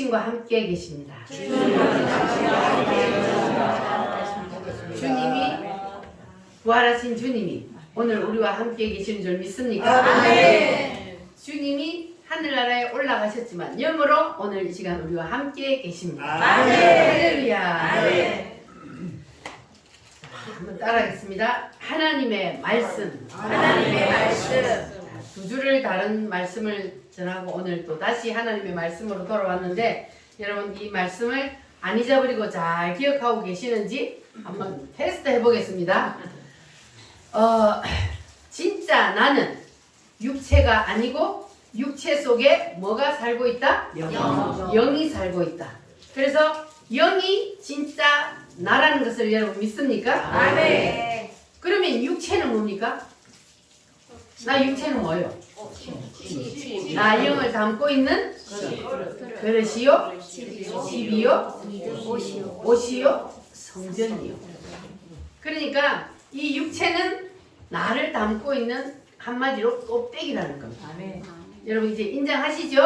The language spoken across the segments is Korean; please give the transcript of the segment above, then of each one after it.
당신과 함께 계십니다. 주님이 부활하신 주님이 오늘 우리와 함께 계시는 줄 믿습니까? 주님이 하늘나라에 올라가셨지만 영으로 오늘 이 시간 우리와 함께 계십니다. 할렐루야. 한번 따라하겠습니다. 하나님의 말씀. 두 줄을 다른 말씀을 전하고 오늘 또 다시 하나님의 말씀으로 돌아왔는데 여러분 이 말씀을 안 잊어버리고 잘 기억하고 계시는지 한번 테스트 해보겠습니다. 진짜 나는 육체가 아니고 육체 속에 뭐가 살고 있다? 영이 살고 있다. 그래서 영이 진짜 나라는 것을 여러분 믿습니까? 아멘. 그러면 육체는 뭡니까? 나 육체는 뭐요? 나 영을 담고 있는 그릇이요, 집이요, 옷이요, 성전이요. 그러니까 이 육체는 나를 담고 있는 한마디로 껍데기라는 겁니다. 여러분 이제 인정하시죠?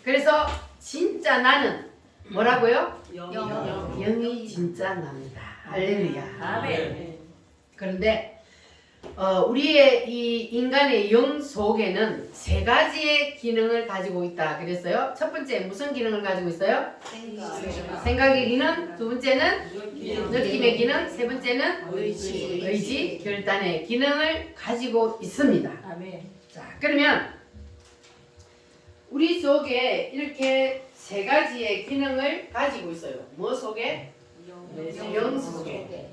그래서 진짜 나는 뭐라고요? 영이 진짜 납니다. 할렐루야. 그런데 우리의 이 인간의 영 속에는 세 가지의 기능을 가지고 있다 그랬어요. 첫 번째 무슨 기능을 가지고 있어요? 생각의 기능, 두 번째는 느낌의 기능, 세 번째는 의지, 결단의 기능을 가지고 있습니다. 자, 그러면 우리 속에 이렇게 세 가지의 기능을 가지고 있어요. 뭐 속에? 영 속에.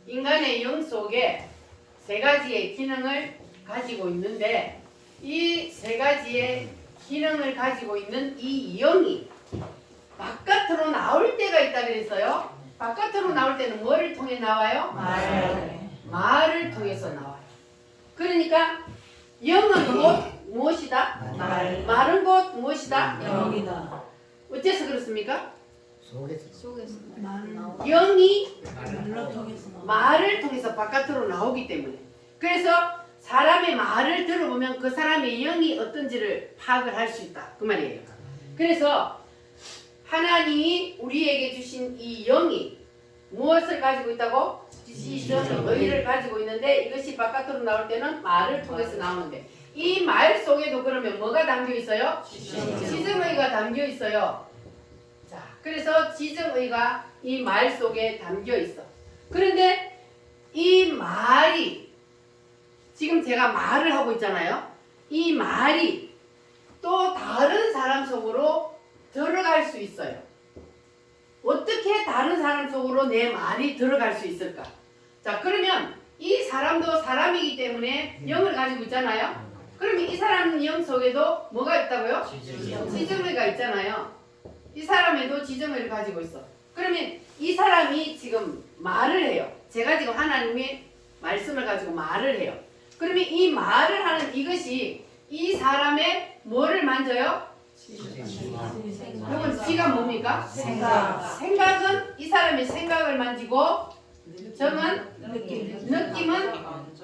인간의 영 속에 세 가지의 기능을 가지고 있는데 이 세 가지의 기능을 가지고 있는 이 영이 바깥으로 나올 때가 있다 그랬어요. 바깥으로 나올 때는 뭐를 통해 나와요? 말을 통해서 나와요. 그러니까 영은 곧 무엇이다? 말은 곧 무엇이다? 영이다. 어째서 그렇습니까? 속에서 영이 통해서 말을 통해서 바깥으로 나오기 때문에 그래서 사람의 말을 들어보면 그 사람의 영이 어떤지를 파악을 할 수 있다 그 말이에요. 그래서 하나님이 우리에게 주신 이 영이 무엇을 가지고 있다고? 지정의를 가지고 있는데 이것이 바깥으로 나올 때는 말을 통해서 나오는데 이 말 속에도 그러면 뭐가 담겨 있어요? 지정의가 담겨 있어요. 자, 그래서 지정의가 이 말 속에 담겨 있어. 그런데 이 말이 지금 제가 말을 하고 있잖아요. 이 말이 또 다른 사람 속으로 들어갈 수 있어요. 어떻게 다른 사람 속으로 내 말이 들어갈 수 있을까? 자, 그러면 이 사람도 사람이기 때문에 영을 가지고 있잖아요. 그러면 이 사람 영 속에도 뭐가 있다고요? 지정의가 있잖아요. 이 사람에도 지정의를 가지고 있어. 그러면 이 사람이 지금 말을 해요. 제가 지금 하나님의 말씀을 가지고 말을 해요. 그러면 이 말을 하는 이것이 이 사람의 뭐를 만져요? 여러분 지가 뭡니까? 생각은 이 사람의 생각을 만지고 정은 느낌은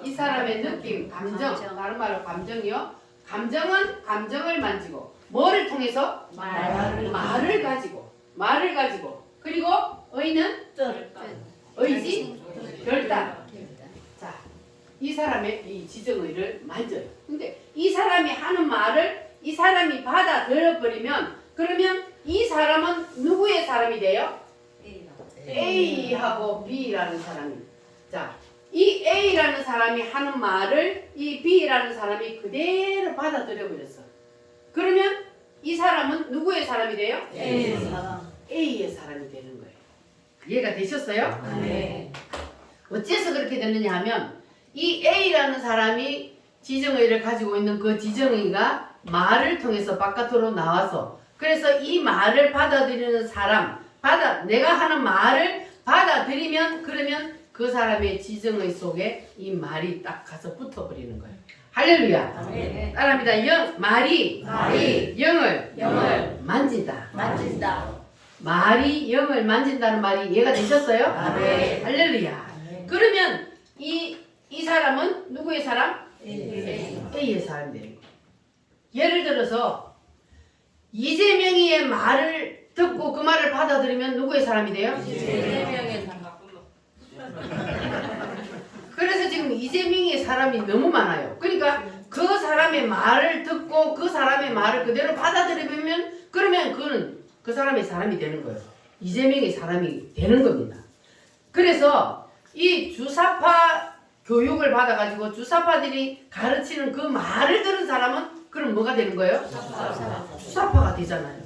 이 사람의 느낌, 감정, 다른 말로 감정이요. 감정은 감정을 만지고 뭐를 통해서? 말을 가지고 그리고 의는 의지, 결단. 자, 이 사람의 이 지정의를 만져요. 근데 이 사람이 하는 말을 이 사람이 받아들여 버리면 그러면 이 사람은 누구의 사람이 돼요? A하고 B라는 사람이. 자, 이 A라는 사람이 하는 말을 이 B라는 사람이 그대로 받아들여 버렸어. 그러면 이 사람은 누구의 사람이 돼요? A의 사람이 되는 거예요. 이해가 되셨어요? 네. 어째서 그렇게 됐느냐 하면 이 A라는 사람이 지정의를 가지고 있는 그 지정의가 말을 통해서 바깥으로 나와서 그래서 이 말을 받아들이는 사람 내가 하는 말을 받아들이면 그러면 그 사람의 지정의 속에 이 말이 딱 가서 붙어버리는 거예요. 할렐루야. 따라합니다. 말이 영을 만진다. 말이 영을 만진다는 말이 이해가 되셨어요? 할렐루야. 그러면 이 사람은 누구의 사람? A의 사람이 되는 거예요. 예를 들어서 이재명이의 말을 듣고 그 말을 받아들이면 누구의 사람이 돼요? 이재명의 사람. 그래서 지금 이재명의 사람이 너무 많아요. 그러니까 그 사람의 말을 듣고 그 사람의 말을 그대로 받아들이면 그러면 그는 그 사람의 사람이 되는 거예요. 이재명의 사람이 되는 겁니다. 그래서 이 주사파 교육을 받아가지고 주사파들이 가르치는 그 말을 들은 사람은 그럼 뭐가 되는 거예요? 주사파가 되잖아요.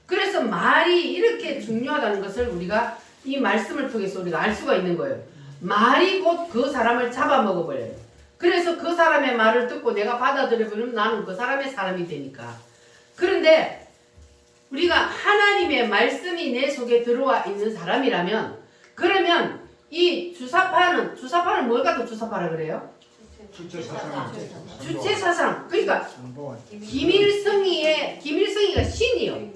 그래서 말이 이렇게 중요하다는 것을 우리가 이 말씀을 통해서 우리가 알 수가 있는 거예요. 말이 곧 그 사람을 잡아먹어버려요. 그래서 그 사람의 말을 듣고 내가 받아들여버리면 나는 그 사람의 사람이 되니까. 그런데 우리가 하나님의 말씀이 내 속에 들어와 있는 사람이라면 그러면 이 주사파는 뭘 갖고 주사파라 그래요? 주체사상. 그러니까 김일성이가 신이요.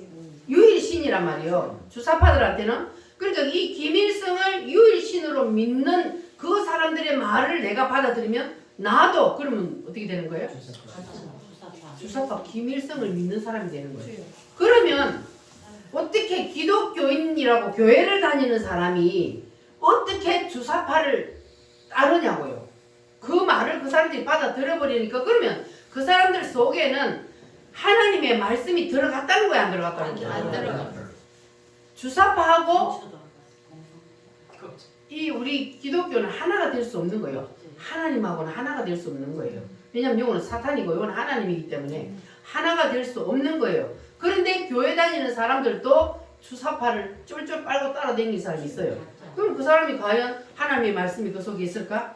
유일 신이란 말이에요. 주사파들한테는. 그러니까 이 김일성을 유일 신으로 믿는 그 사람들의 말을 내가 받아들이면 나도 그러면 어떻게 되는 거예요? 주사파 김일성을 믿는 사람이 되는 거예요. 그러면 어떻게 기독교인이라고 교회를 다니는 사람이 어떻게 주사파를 따르냐고요. 그 말을 그 사람들이 받아들여버리니까 그러면 그 사람들 속에는 하나님의 말씀이 들어갔다는 거야, 안 들어갔다는 거야? 안 들어갔다. 주사파하고 이 우리 기독교는 하나가 될 수 없는 거예요. 하나님하고는 하나가 될 수 없는 거예요. 왜냐하면 이거는 사탄이고 이건 하나님이기 때문에 하나가 될 수 없는 거예요. 그런데 교회 다니는 사람들도 주사파를 쫄쫄 빨고 따라다니는 사람이 있어요. 그럼 그 사람이 과연 하나님의 말씀이 그 속에 있을까?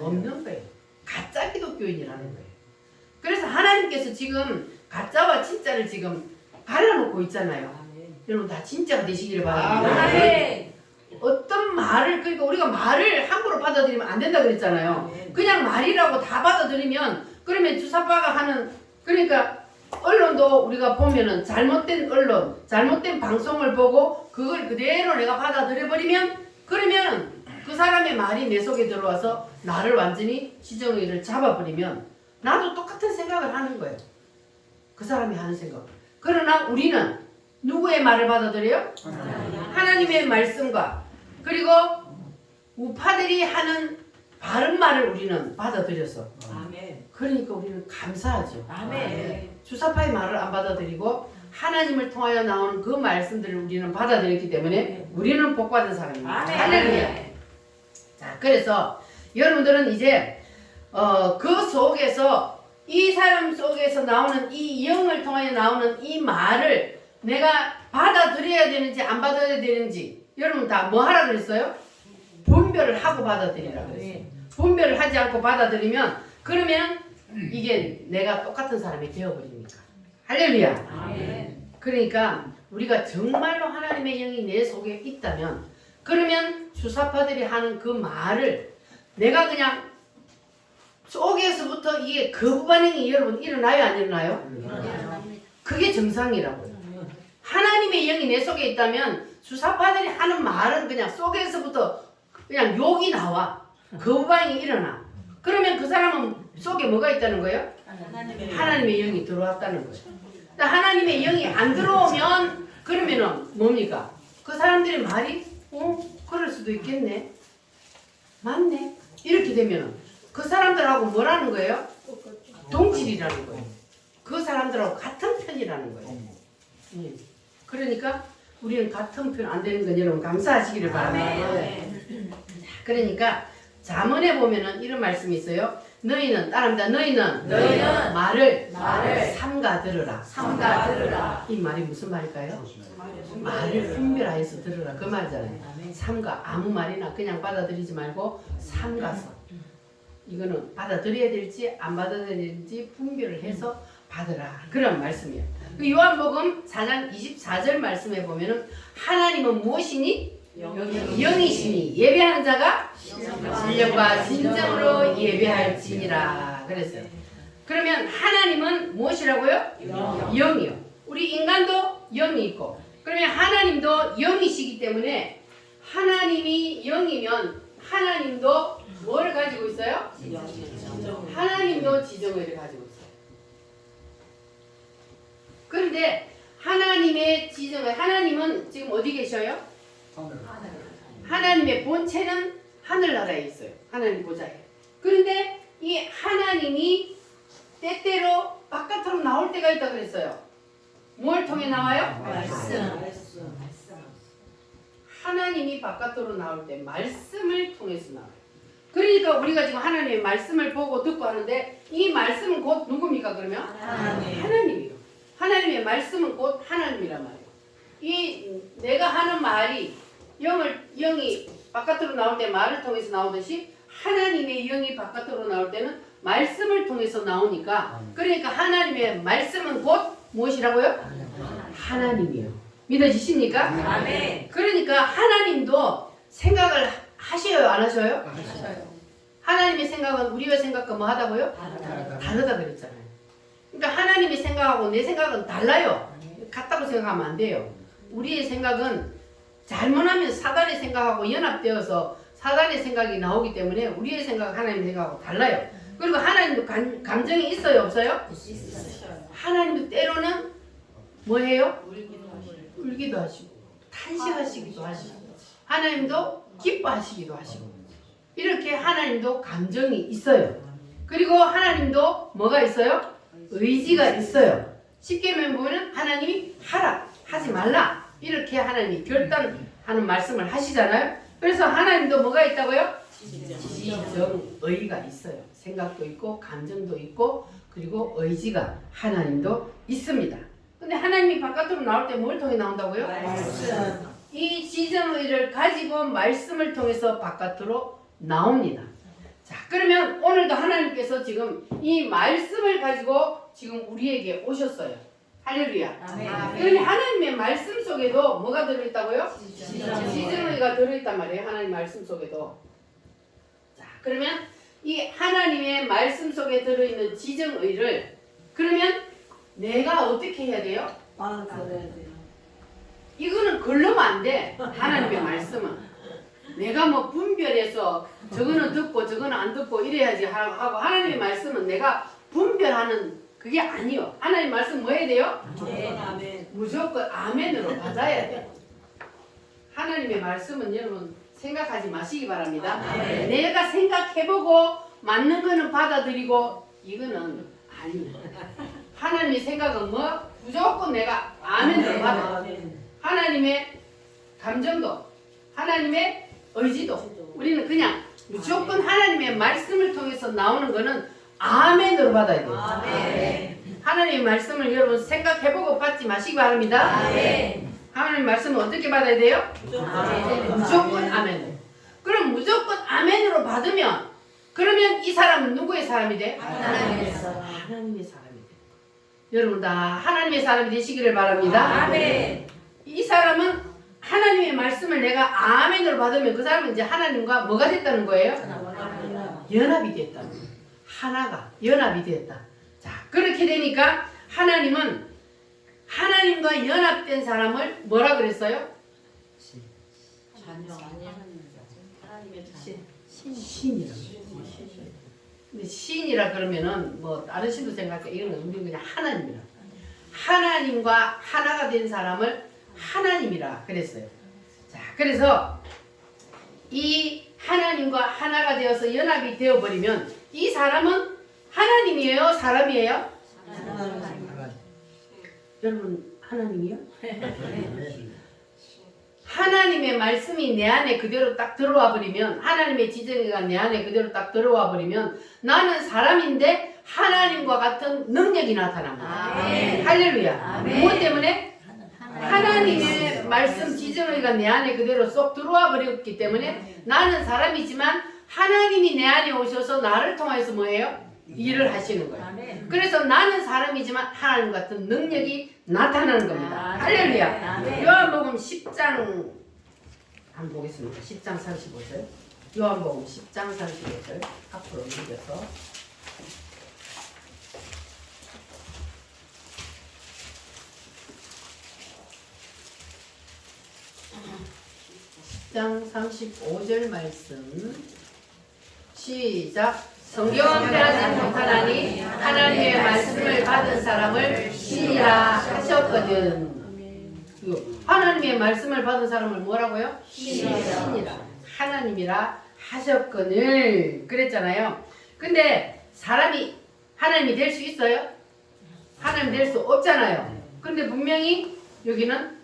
없는 거예요. 가짜 기독교인이라는 거예요. 그래서 하나님께서 지금 가짜와 진짜를 지금 갈라놓고 있잖아요. 여러분 다 진짜가 되시기를 바랍니다. 어떤 말을 그러니까 우리가 말을 함부로 받아들이면 안 된다 그랬잖아요. 그냥 말이라고 다 받아들이면 그러면 주사파가 하는 그러니까 언론도 우리가 보면은 잘못된 언론, 잘못된 방송을 보고 그걸 그대로 내가 받아들여버리면 그러면 그 사람의 말이 내 속에 들어와서 나를 완전히 지정의를 잡아버리면 나도 똑같은 생각을 하는 거예요. 그 사람이 하는 생각. 그러나 우리는 누구의 말을 받아들여요? 하나님의 말씀과 그리고 우파들이 하는 바른 말을 우리는 받아들여서 그러니까 우리는 감사하죠. 주사파의 말을 안 받아들이고 하나님을 통하여 나오는 그 말씀들을 우리는 받아들였기 때문에 우리는 복받은 사람입니다. 할렐루야. 자, 그래서 여러분들은 이제 그 속에서 이 사람 속에서 나오는 이 영을 통하여 나오는 이 말을 내가 받아들여야 되는지 안 받아야 되는지 여러분 다 뭐 하라 그랬어요? 분별을 하고 받아들이라 그랬어요. 분별을 하지 않고 받아들이면 그러면 이게 내가 똑같은 사람이 되어버리니까. 할렐루야. 그러니까 우리가 정말로 하나님의 영이 내 속에 있다면 그러면 주사파들이 하는 그 말을 내가 그냥 속에서부터 이게 거부 반응이 여러분 일어나요 안 일어나요? 그게 정상이라고요. 하나님의 영이 내 속에 있다면 주사파들이 하는 말은 그냥 속에서부터 그냥 욕이 나와. 거부 반응이 일어나. 그러면 그 사람은 속에 뭐가 있다는 거예요? 하나님의 영이 들어왔다는 거예요. 하나님의 영이 안 들어오면 그러면은 뭡니까? 그 사람들의 말이 그럴 수도 있겠네. 맞네. 이렇게 되면은 그 사람들하고 뭐라는 거예요? 동질이라는 거예요. 그 사람들하고 같은 편이라는 거예요. 그러니까 우리는 같은 편 안 되는 건 여러분 감사하시기를 바랍니다. 그러니까 잠언에 보면은 이런 말씀이 있어요. 너희는 따라합니다. 너희는 말을 삼가 들으라. 이 말이 무슨 말일까요? 말을 분별하여서 들으라 그 말이잖아요. 삼가 아무 말이나 그냥 받아들이지 말고 삼가서 이거는 받아들여야 될지 안 받아들여야 될지 분별을 해서 받으라 그런 말씀이에요. 그 요한복음 4장 24절 말씀에 보면은 하나님은 무엇이니? 영이시니 예배하는 자가 진령과 진정으로 예배할지니라 그랬어요. 그러면 하나님은 무엇이라고요? 영이요. 우리 인간도 영이 있고 그러면 하나님도 영이시기 때문에 하나님이 영이면 하나님도 뭐를 가지고 있어요? 하나님도 지정의를 가지고 있어요. 그런데 하나님의 지정을 하나님은 지금 어디 계셔요? 하나님의 본체는 하늘나라에 있어요. 하나님 보좌에. 그런데 이 하나님이 때때로 바깥으로 나올 때가 있다 그랬어요. 뭘 통해 나와요? 말씀. 하나님이 바깥으로 나올 때 말씀을 통해서 나와요. 그러니까 우리가 지금 하나님의 말씀을 보고 듣고 하는데 이 말씀은 곧 누굽니까 그러면? 하나님이요. 하나님의 말씀은 곧 하나님이란 말이에요. 이 내가 하는 말이 영이 바깥으로 나올 때 말을 통해서 나오듯이 하나님의 영이 바깥으로 나올 때는 말씀을 통해서 나오니까 그러니까 하나님의 말씀은 곧 무엇이라고요? 하나님이요. 믿어지십니까? 아멘. 그러니까 하나님도 생각을 하셔요, 안 하셔요? 하나님의 생각은 우리의 생각과 뭐 하다고요? 다르다 그랬잖아요. 그러니까 하나님의 생각하고 내 생각은 달라요. 같다고 생각하면 안 돼요. 우리의 생각은 잘못하면 사단의 생각하고 연합되어서 사단의 생각이 나오기 때문에 우리의 생각은 하나님의 생각하고 달라요. 그리고 하나님도 감정이 있어요, 없어요? 하나님도 때로는 뭐해요? 울기도 하시고 탄식하시기도 하시고 하나님도 기뻐하시기도 하시고 이렇게 하나님도 감정이 있어요. 그리고 하나님도 뭐가 있어요? 의지가 있어요. 십계명 보면 하나님이 하라, 하지 말라 이렇게 하나님이 결단하는 말씀을 하시잖아요. 그래서 하나님도 뭐가 있다고요? 지정의가 있어요. 생각도 있고 감정도 있고 그리고 의지가 하나님도 있습니다. 근데 하나님이 바깥으로 나올 때 뭘 통해 나온다고요? 말씀. 이 지정의를 가지고 말씀을 통해서 바깥으로 나옵니다. 자, 그러면 오늘도 하나님께서 지금 이 말씀을 가지고 지금 우리에게 오셨어요. 할렐루야. 그러면 하나님의 말씀 속에도 뭐가 들어있다고요? 지정의가 들어있단 말이에요. 하나님 말씀 속에도. 자, 그러면 이 하나님의 말씀 속에 들어있는 지정의를 그러면 내가 어떻게 해야 돼요? 이거는 걸르면 안 돼. 하나님의 말씀은. 내가 뭐 분별해서 저거는 듣고 저거는 안 듣고 이래야지 하고 하나님의 말씀은 내가 분별하는 그게 아니요. 하나님 말씀 뭐 해야 돼요? 무조건 아멘으로 받아야 돼요. 하나님의 말씀은 여러분 생각하지 마시기 바랍니다. 내가 생각해보고 맞는 거는 받아들이고 이거는 아니에요. 하나님의 생각은 뭐? 무조건 내가 아멘으로 받아요. 하나님의 감정도 하나님의 의지도 우리는 그냥 무조건 하나님의 말씀을 통해서 나오는 거는 아멘으로 받아야 돼요. 하나님의 말씀을 여러분 생각해보고 받지 마시기 바랍니다. 하나님의 말씀을 어떻게 받아야 돼요? 무조건 아멘으로. 그럼 무조건 아멘으로 받으면 그러면 이 사람은 누구의 사람이 돼? 하나님의 사람이 돼. 여러분 다 하나님의 사람이 되시기를 바랍니다. 이 사람은 하나님의 말씀을 내가 아멘으로 받으면 그 사람은 이제 하나님과 뭐가 됐다는 거예요? 연합이 됐다. 하나가 연합이 됐다. 자, 그렇게 되니까 하나님은 하나님과 연합된 사람을 뭐라 그랬어요? 신이라. 근데 신이라 그러면은 뭐 다른 신도 생각해. 이거는 우리 그냥 하나님이라. 하나님과 하나가 된 사람을 하나님이라 그랬어요. 자, 그래서 이 하나님과 하나가 되어서 연합이 되어버리면 이 사람은 하나님이에요? 사람이에요? 여러분 하나님이요? 하나님의 말씀이 내 안에 그대로 딱 들어와 버리면 하나님의 지정의가 내 안에 그대로 딱 들어와 버리면 나는 사람인데 하나님과 같은 능력이 나타납니다. 할렐루야. 무엇 때문에? 하나님의 말씀 지정의가 내 안에 그대로 쏙 들어와 버렸기 때문에 나는 사람이지만 하나님이 내 안에 오셔서 나를 통해서 뭐예요? 일을 하시는 거예요. 그래서 나는 사람이지만 하나님 같은 능력이 나타나는 겁니다. 할렐루야. 요한복음 10장 한번 보겠습니다. 10장 35절. 요한복음 10장 35절 앞으로 넘겨서 10장 35절 말씀 시작. 성경은 빼앗지 못하나니 하나님의 말씀을 받은 사람을 신이라 하셨거든. 하나님의 말씀을 받은 사람을 뭐라고요? 신이라. 하나님이라 하셨거늘 그랬잖아요. 근데 사람이 하나님이 될 수 있어요? 하나님 될 수 없잖아요. 근데 분명히 여기는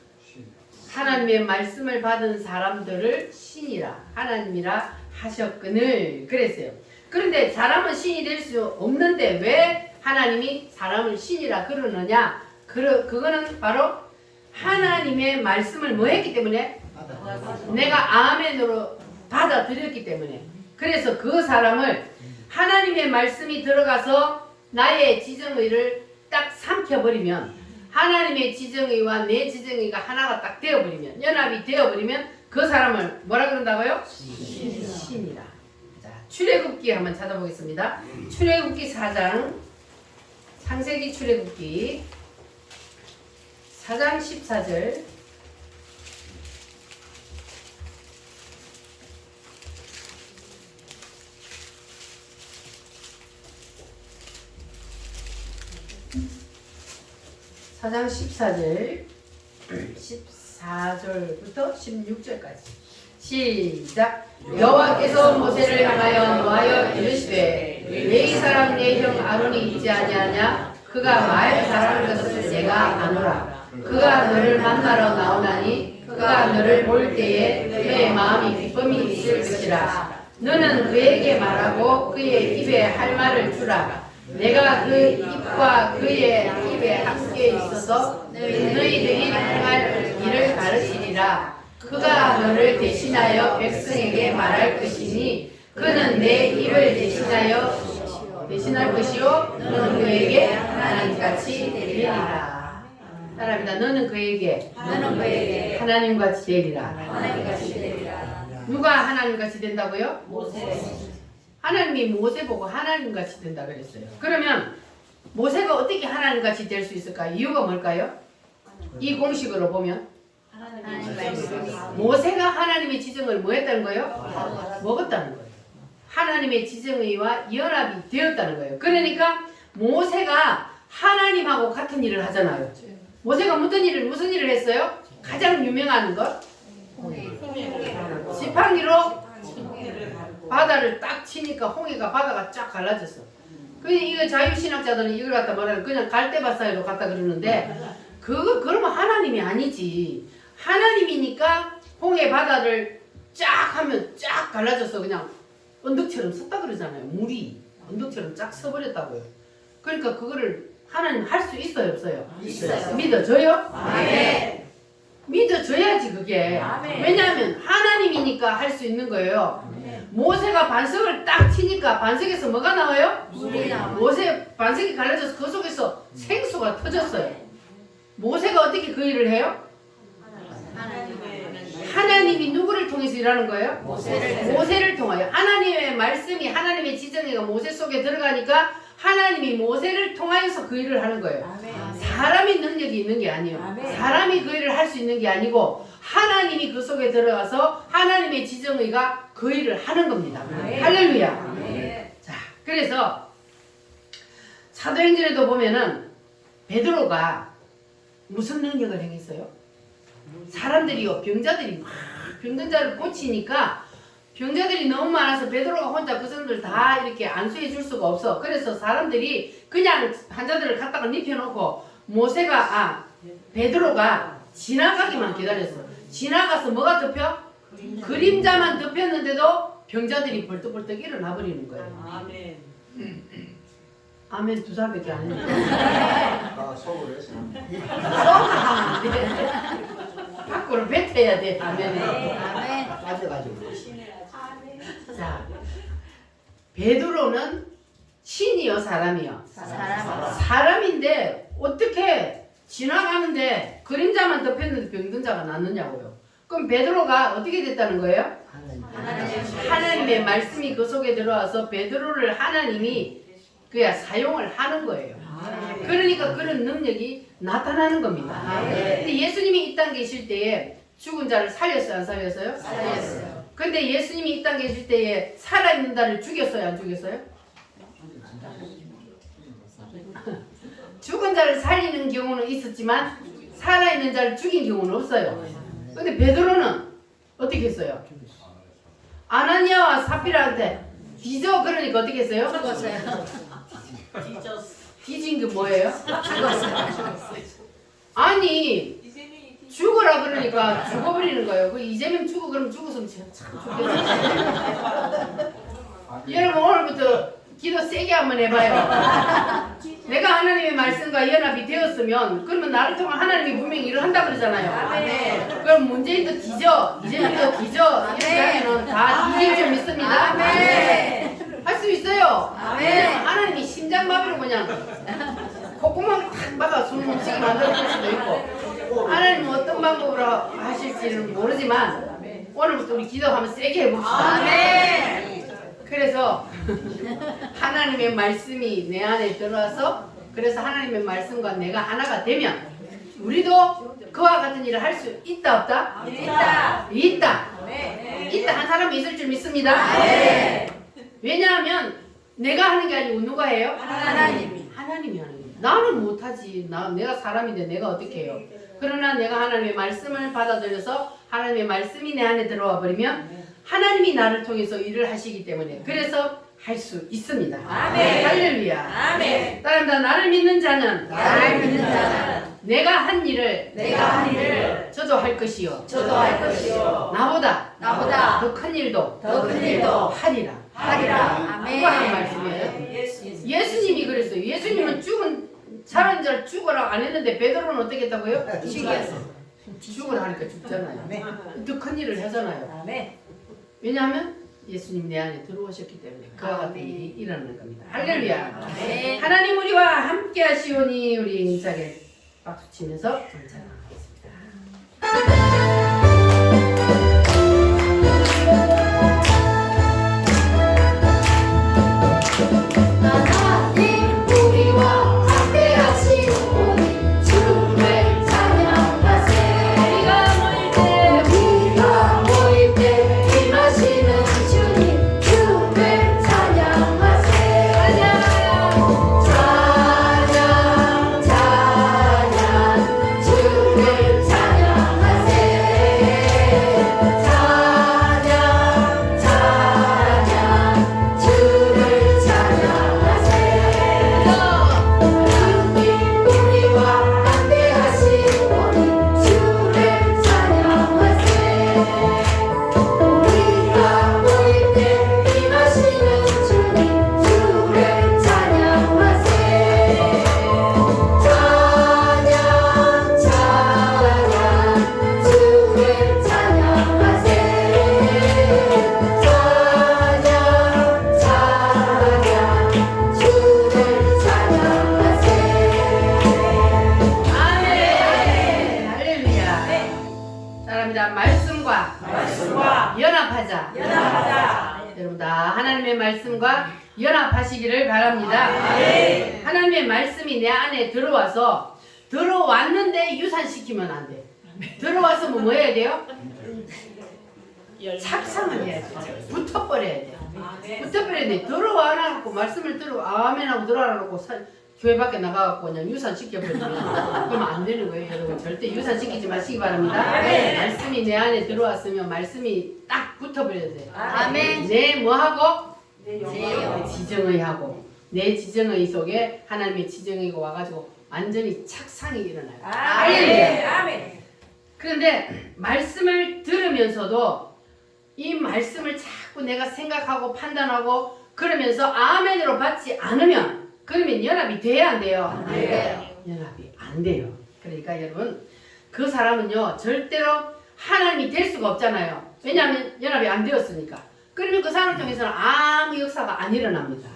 하나님의 말씀을 받은 사람들을 신이라 하나님이라 하셨거늘 그랬어요. 그런데 사람은 신이 될 수 없는데 왜 하나님이 사람을 신이라 그러느냐? 그거는 바로 하나님의 말씀을 뭐 했기 때문에? 내가 아멘으로 받아들였기 때문에. 그래서 그 사람을 하나님의 말씀이 들어가서 나의 지정의를 딱 삼켜버리면, 하나님의 지정의와 내 지정의가 하나가 딱 되어버리면, 연합이 되어버리면 그 사람을 뭐라 그런다고요? 신이라. 자, 출애굽기 한번 찾아보겠습니다. 출애굽기 4장, 창세기 출애굽기 4장 14절. 사장 14절 14절부터 16절까지 시작. 여호와께서 모세를 향하여 노하여 이르시되 내 사람 내 형 아론이 있지 아니하냐? 그가 말 잘하는 것을 내가 아노라. 그가 너를 만나러 나오나니 그가 너를 볼 때에 너의 마음이 기쁨이 있을 것이라. 너는 그에게 말하고 그의 입에 할 말을 주라. 내가 그 입과 그의 입에 함께 있어서 너희들이 행할 일을 가르치리라. 그가 너를 대신하여 백성에게 말할 것이니 그는 내 입을 대신할 것이요 너는 그에게 하나님같이 되리라. 따라합니다. 너는 그에게 하나님같이 되리라. 누가 하나님같이 된다고요? 모세. 하나님이 모세 보고 하나님같이 된다 그랬어요. 그러면 모세가 어떻게 하나님같이 될 수 있을까? 이유가 뭘까요? 이 공식으로 보면 모세가 하나님의 지정을 뭐 했다는 거예요? 먹었다는 거예요. 하나님의 지정의와 연합이 되었다는 거예요. 그러니까 모세가 하나님하고 같은 일을 하잖아요. 모세가 무슨 일을 했어요? 가장 유명한 것 지팡이로 바다를 딱 치니까 홍해가 바다가 쫙 갈라졌어. 이거 자유신학자들은 이걸 갖다 말하면 그냥 갈대밭 사이로 갖다 그러는데 그러면 하나님이 아니지. 하나님이니까 홍해 바다를 쫙 하면 쫙 갈라져서 그냥 언덕처럼 섰다 그러잖아요. 물이 언덕처럼 쫙 서버렸다고요. 그러니까 그거를 하나님 할 수 있어요, 없어요? 있어요. 믿어줘요? 아멘. 믿어줘야지 그게. 아멘. 왜냐하면 하나님이니까 할 수 있는 거예요. 모세가 반석을 딱 치니까 반석에서 뭐가 나와요? 물이 나와요. 모세 반석이 갈라져서 그 속에서 생수가 터졌어요. 모세가 어떻게 그 일을 해요? 하나님이 누구를 통해서 일하는 거예요? 모세를 통하여. 하나님의 말씀이 하나님의 지정의가 모세 속에 들어가니까 하나님이 모세를 통하여서 그 일을 하는 거예요. 사람이 능력이 있는 게 아니에요. 사람이 그 일을 할 수 있는 게 아니고 하나님이 그 속에 들어가서 하나님의 지정의가 그 일을 하는 겁니다. 할렐루야. 자, 그래서 사도행전에도 보면은 베드로가 무슨 능력을 행했어요? 사람들이요, 병자들이 막 병든 자를 고치니까 병자들이 너무 많아서 베드로가 혼자 그 사람들 다 이렇게 안수해 줄 수가 없어. 그래서 사람들이 그냥 환자들을 갖다가 눕혀놓고 베드로가 지나가기만 기다렸어. 지나가서 뭐가 덮여? 그림자만 덮였는데도 병자들이 벌떡벌떡 일어나 버리는 거예요. 아멘. 아멘 두 살밖에 안 했는데. 아, 속을 했어. 밖으로 뱉어야 돼. 아멘. 빠져가지고. 자, 베드로는 신이요, 사람이요? 사람인데 어떻게 지나가는데 그림자만 덮였는데 병든 자가 낫느냐고요. 그럼 베드로가 어떻게 됐다는 거예요? 하나님의 말씀이 그 속에 들어와서 베드로를 하나님이 그야 사용을 하는 거예요. 그러니까 그런 능력이 나타나는 겁니다. 근데 예수님이 이 땅 계실 때에 죽은 자를 살렸어요, 안 살렸어요? 살렸어요. 근데 예수님이 이 땅 계실 때에 살아있는 자를 죽였어요, 안 죽였어요? 죽은 자를 살리는 경우는 있었지만 살아있는 자를 죽인 경우는 없어요. 근데 베드로는 어떻게 했어요? 아나니아와 사피라한테 뒤져. 그러니까 어떻게 했어요? 죽었어요. 뒤진 게 뭐예요? 아니 죽어라 그러니까 죽어버리는 거예요. 그 이재명 죽어 그럼 죽었으면 참 좋겠어요. 여러분 오늘부터 기도 세게 한번 해봐요. 내가 하나님의 말씀과 연합이 되었으면 그러면 나를 통한 하나님이 분명히 일을 한다 그러잖아요. 그럼 문재인도 뒤져, 이재명도 뒤져 이렇게 하면은 다 뒤질 줄 믿습니다. 할 수 있어요. 그냥 하나님이 심장마비로 그냥 콧구멍을 탁 막아 숨 못 쉬게 만들어줄 수도 있고 하나님은 어떤 방법으로 하실지는 모르지만 오늘부터 우리 기도 한번 세게 해봅시다. 그래서 하나님의 말씀이 내 안에 들어와서 그래서 하나님의 말씀과 내가 하나가 되면 우리도 그와 같은 일을 할 수 있다 없다? 있다. 있다 한 사람이 있을 줄 믿습니다. 왜냐하면 내가 하는 게 아니고 누가 해요? 하나님이 하는 거예요. 나는 못하지. 내가 사람인데 내가 어떻게 해요? 그러나 내가 하나님의 말씀을 받아들여서 하나님의 말씀이 내 안에 들어와 버리면 하나님이 나를 통해서 일을 하시기 때문에 그래서 할 수 있습니다. 할렐루야. 따라합니다. 나를 믿는 자는 내가 한 일을 저도 할 것이요. 나보다 더 큰 일도 하리라. 누가 한 말씀이에요? 예수님이 그랬어요. 예수님은 살은 자를 죽어라 안 했는데 베드로는 어떻게 했다고요? 죽으라 하니까 죽잖아요. 더 큰 일을 하잖아요. 왜냐하면 예수님 내 안에 들어오셨기 때문에 그와 같은 일이 일어나는 겁니다. 할렐루야. 하나님 우리와 함께 하시오니 우리 힘차게 박수 치면서 찬양하겠습니다. 말씀과 연합하자. 여러분 다 하나님의 말씀과 연합하시기를 바랍니다. 하나님의 말씀이 내 안에 들어와서 들어왔는데 유산시키면 안 돼. 들어와서 뭐 해야 돼요? 착상을 해야죠. 붙어버려야 돼요. 붙어버려야 돼. 들어와놔갖고 말씀을 아멘하고 들어와놓고 교회 밖에 나가갖고 그냥 유산시켜버리면 그러면 안 되는 거예요. 여러분 절대 유산시키지 마시기 바랍니다. 말씀이 내 안에 들어왔으면 말씀이 딱 붙어버려야 돼요. 내 뭐하고? 내 지정의하고 내 지정의 속에 하나님의 지정의가 와가지고 완전히 착상이 일어나요. 아멘. 그런데 말씀을 들으면서도 이 말씀을 자꾸 내가 생각하고 판단하고 그러면서 아멘으로 받지 않으면 그러면 연합이 돼야 안 돼요? 안 돼요. 연합이 안 돼요. 그러니까 여러분 그 사람은요 절대로 하나님이 될 수가 없잖아요. 왜냐하면 연합이 안 되었으니까. 그러면 그 사람을 통해서는 아무 역사가 안 일어납니다.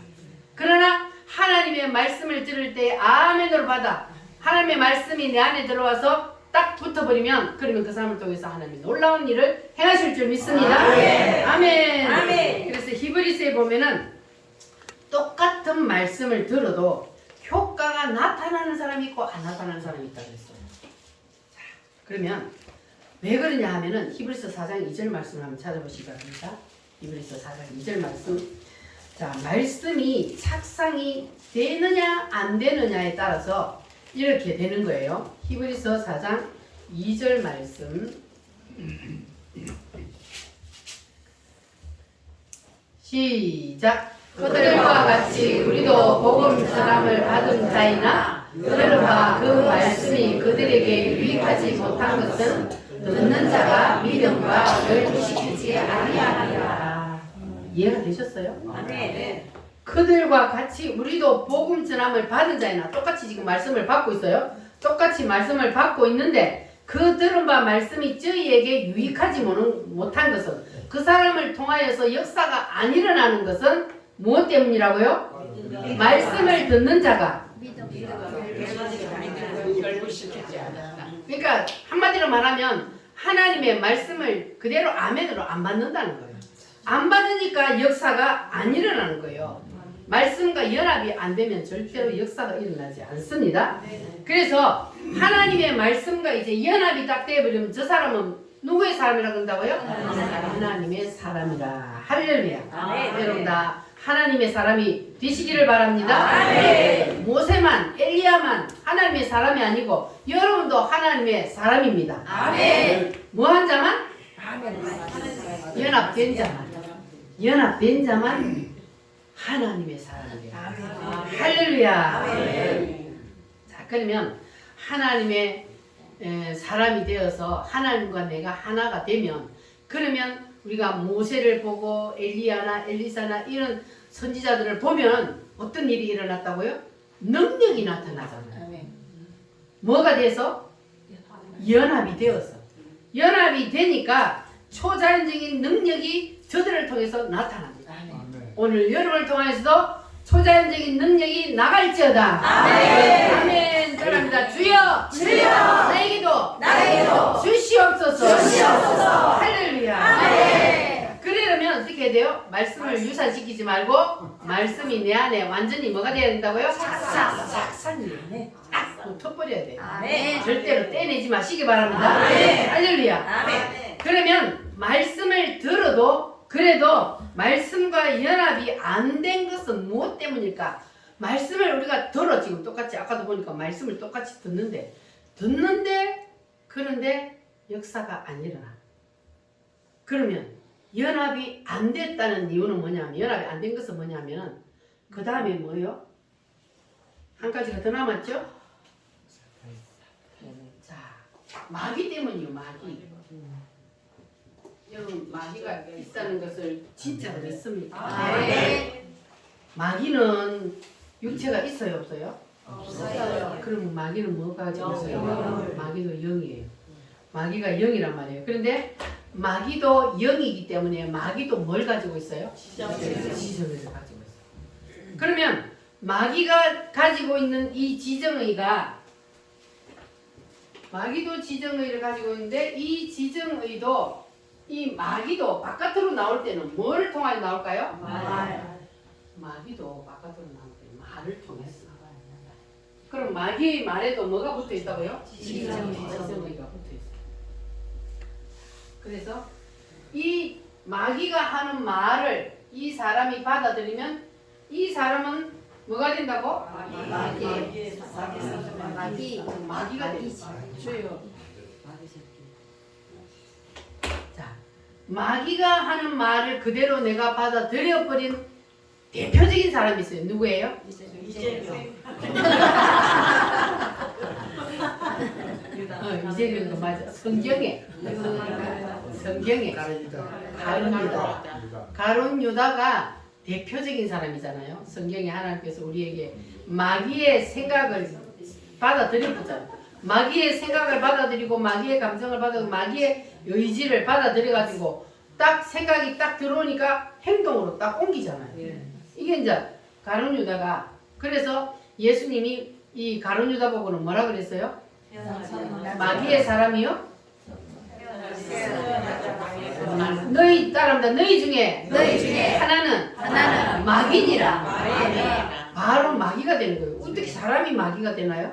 그러나 하나님의 말씀을 들을 때 아멘으로 받아 하나님의 말씀이 내 안에 들어와서 딱 붙어버리면 그러면 그 사람을 통해서 하나님이 놀라운 일을 행하실 줄 믿습니다. 아멘. 그래서 히브리서에 보면은 똑같은 말씀을 들어도 효과가 나타나는 사람이 있고 안 나타나는 사람이 있다고 그랬어요. 자, 그러면 왜 그러냐 하면은 히브리서 4장 2절 말씀을 한번 찾아보시기 바랍니다. 히브리서 4장 2절 말씀. 자, 말씀이 착상이 되느냐 안 되느냐에 따라서 이렇게 되는 거예요. 히브리서 4장 2절 말씀 시작. 그들과 같이 우리도 복음 전함을 받은 자이나 그들과 그 말씀이 그들에게 유익하지 못한 것은 듣는 자가 믿음과 결부시키지 아니하리라. 이해가 되셨어요? 아멘. 그들과 같이 우리도 복음 전함을 받은 자이나 똑같이 지금 말씀을 받고 있어요. 똑같이 말씀을 받고 있는데 그 들은 바 말씀이 저희에게 유익하지 못한 것은 그 사람을 통하여서 역사가 안 일어나는 것은 무엇 때문이라고요? 말씀을 듣는 자가 결부시키지 않았다. 그러니까 한마디로 말하면 하나님의 말씀을 그대로 아멘으로 안 받는다는 거예요. 안 받으니까 역사가 안 일어나는 거예요. 말씀과 연합이 안 되면 절대로 역사가 일어나지 않습니다. 그래서 하나님의 말씀과 이제 연합이 딱 되어버리면 저 사람은 누구의 사람이라고 한다고요? 하나님의 사람이라. 할렐루야. 아멘. 여러분 다 하나님의 사람이 되시기를 바랍니다. 아멘. 모세만 엘리야만 하나님의 사람이 아니고 여러분도 하나님의 사람입니다. 아멘. 뭐한 자만? 아멘. 연합된 자만. 연합된 자만 하나님의 사람이에요. 할렐루야. 아멘. 자, 그러면 하나님의 사람이 되어서 하나님과 내가 하나가 되면 그러면 우리가 모세를 보고 엘리야나 엘리사나 이런 선지자들을 보면 어떤 일이 일어났다고요? 능력이 나타나잖아요. 뭐가 돼서? 연합이 되어서. 연합이 되니까 초자연적인 능력이 저들을 통해서 나타납니다. 오늘 여러분을 통해서도 초자연적인 능력이 나갈지어다. 아멘. 아멘. 따라합니다. 주여, 주여, 나에게도 주시옵소서. 주시옵소서. 할렐루야. 아멘. 그러려면 어떻게 해야 돼요? 말씀을 유산시키지 말고 말씀이 내 안에 완전히 뭐가 돼야 된다고요? 착산이 딱 붙어버려야 돼요. 아멘. 절대로 떼내지 마시기 바랍니다. 아멘. 할렐루야. 아멘. 그러면 말씀을 들어도 그래도 말씀과 연합이 안 된 것은 무엇 때문일까? 말씀을 우리가 들어 지금 똑같이 아까도 보니까 말씀을 똑같이 듣는데 그런데 역사가 안 일어나. 그러면 연합이 안 됐다는 이유는 뭐냐면 연합이 안 된 것은 뭐냐면 그 다음에 뭐예요? 한 가지가 더 남았죠? 자, 마귀 때문이요. 마귀. 여러분 마귀가 있다는 것을 진짜로 믿습니까? 아멘. 마귀는 육체가 있어요 없어요? 없어요. 그럼 마귀는 뭐가 가지고 있어요? 영. 마귀도 영이에요. 마귀가 영이란 말이에요. 그런데 마귀도 영이기 때문에 마귀도 뭘 가지고 있어요? 지정을 가지고 있어요. 그러면 마귀가 가지고 있는 이 지정의가 마귀도 지정의를 가지고 있는데 이 지정의도 이 마귀도 바깥으로 나올 때는 뭘 통하여 나올까요? 마귀도 바깥으로 나올 때 말을 통해서. 그럼 마귀의 말에도 뭐가 붙어 있다고요? 지정의가 붙어 있어요. 그래서 이 마귀가 하는 말을 이 사람이 받아들이면 이 사람은 뭐가 된다고? 마귀가 되지. 자, 마귀가 하는 말을 그대로 내가 받아들여버린 대표적인 사람이 있어요. 누구예요? 이재명도 맞아. 성경에 가룟 유다가 대표적인 사람이잖아요. 성경에 하나님께서 우리에게 마귀의 생각을 받아들여보잖아요. 마귀의 생각을 받아들이고 마귀의 감정을 받아들이고 마귀의 의지를 받아들여가지고 딱 생각이 딱 들어오니까 행동으로 딱 옮기잖아요. 이게 이제 가룟 유다가 그래서 예수님이 이 가룟 유다 보고는 뭐라 그랬어요? 마귀의 사람이요? 너희 따라합니다. 너희 중에 하나는 마귀니라. 바로 마귀가 되는 거예요. 어떻게 사람이 마귀가 되나요?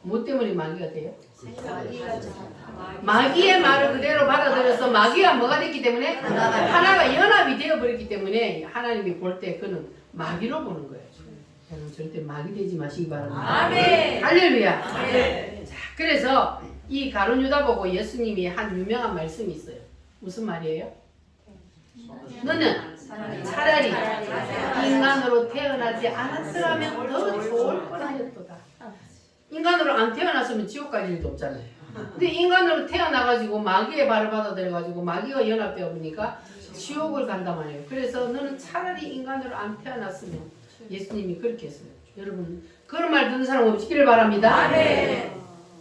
뭐 때문에 마귀가 돼요? 마귀의 말을 그대로 받아들여서 마귀가 뭐가 됐기 때문에 하나가 연합이 되어버렸기 때문에 하나님이 볼 때 그는 마귀로 보는 거예요. 여러분 절대 마귀 되지 마시기 바랍니다. 아멘. 할렐루야. 아멘. 자, 그래서 이 가룟 유다 보고 예수님이 한 유명한 말씀이 있어요. 무슨 말이에요? 너는 차라리 인간으로 태어나지 않았더라면 더 좋을 뻔하였도다. 인간으로 안 태어났으면 지옥 갈 일도 없잖아요. 근데 인간으로 태어나가지고 마귀의 발을 받아들여가지고 마귀가 연합되어 보니까 지옥을 간단 말이에요. 그래서 너는 차라리 인간으로 안 태어났으면 예수님이 그렇게 했어요. 여러분 그런 말 듣는 사람 없기를 바랍니다. 아멘.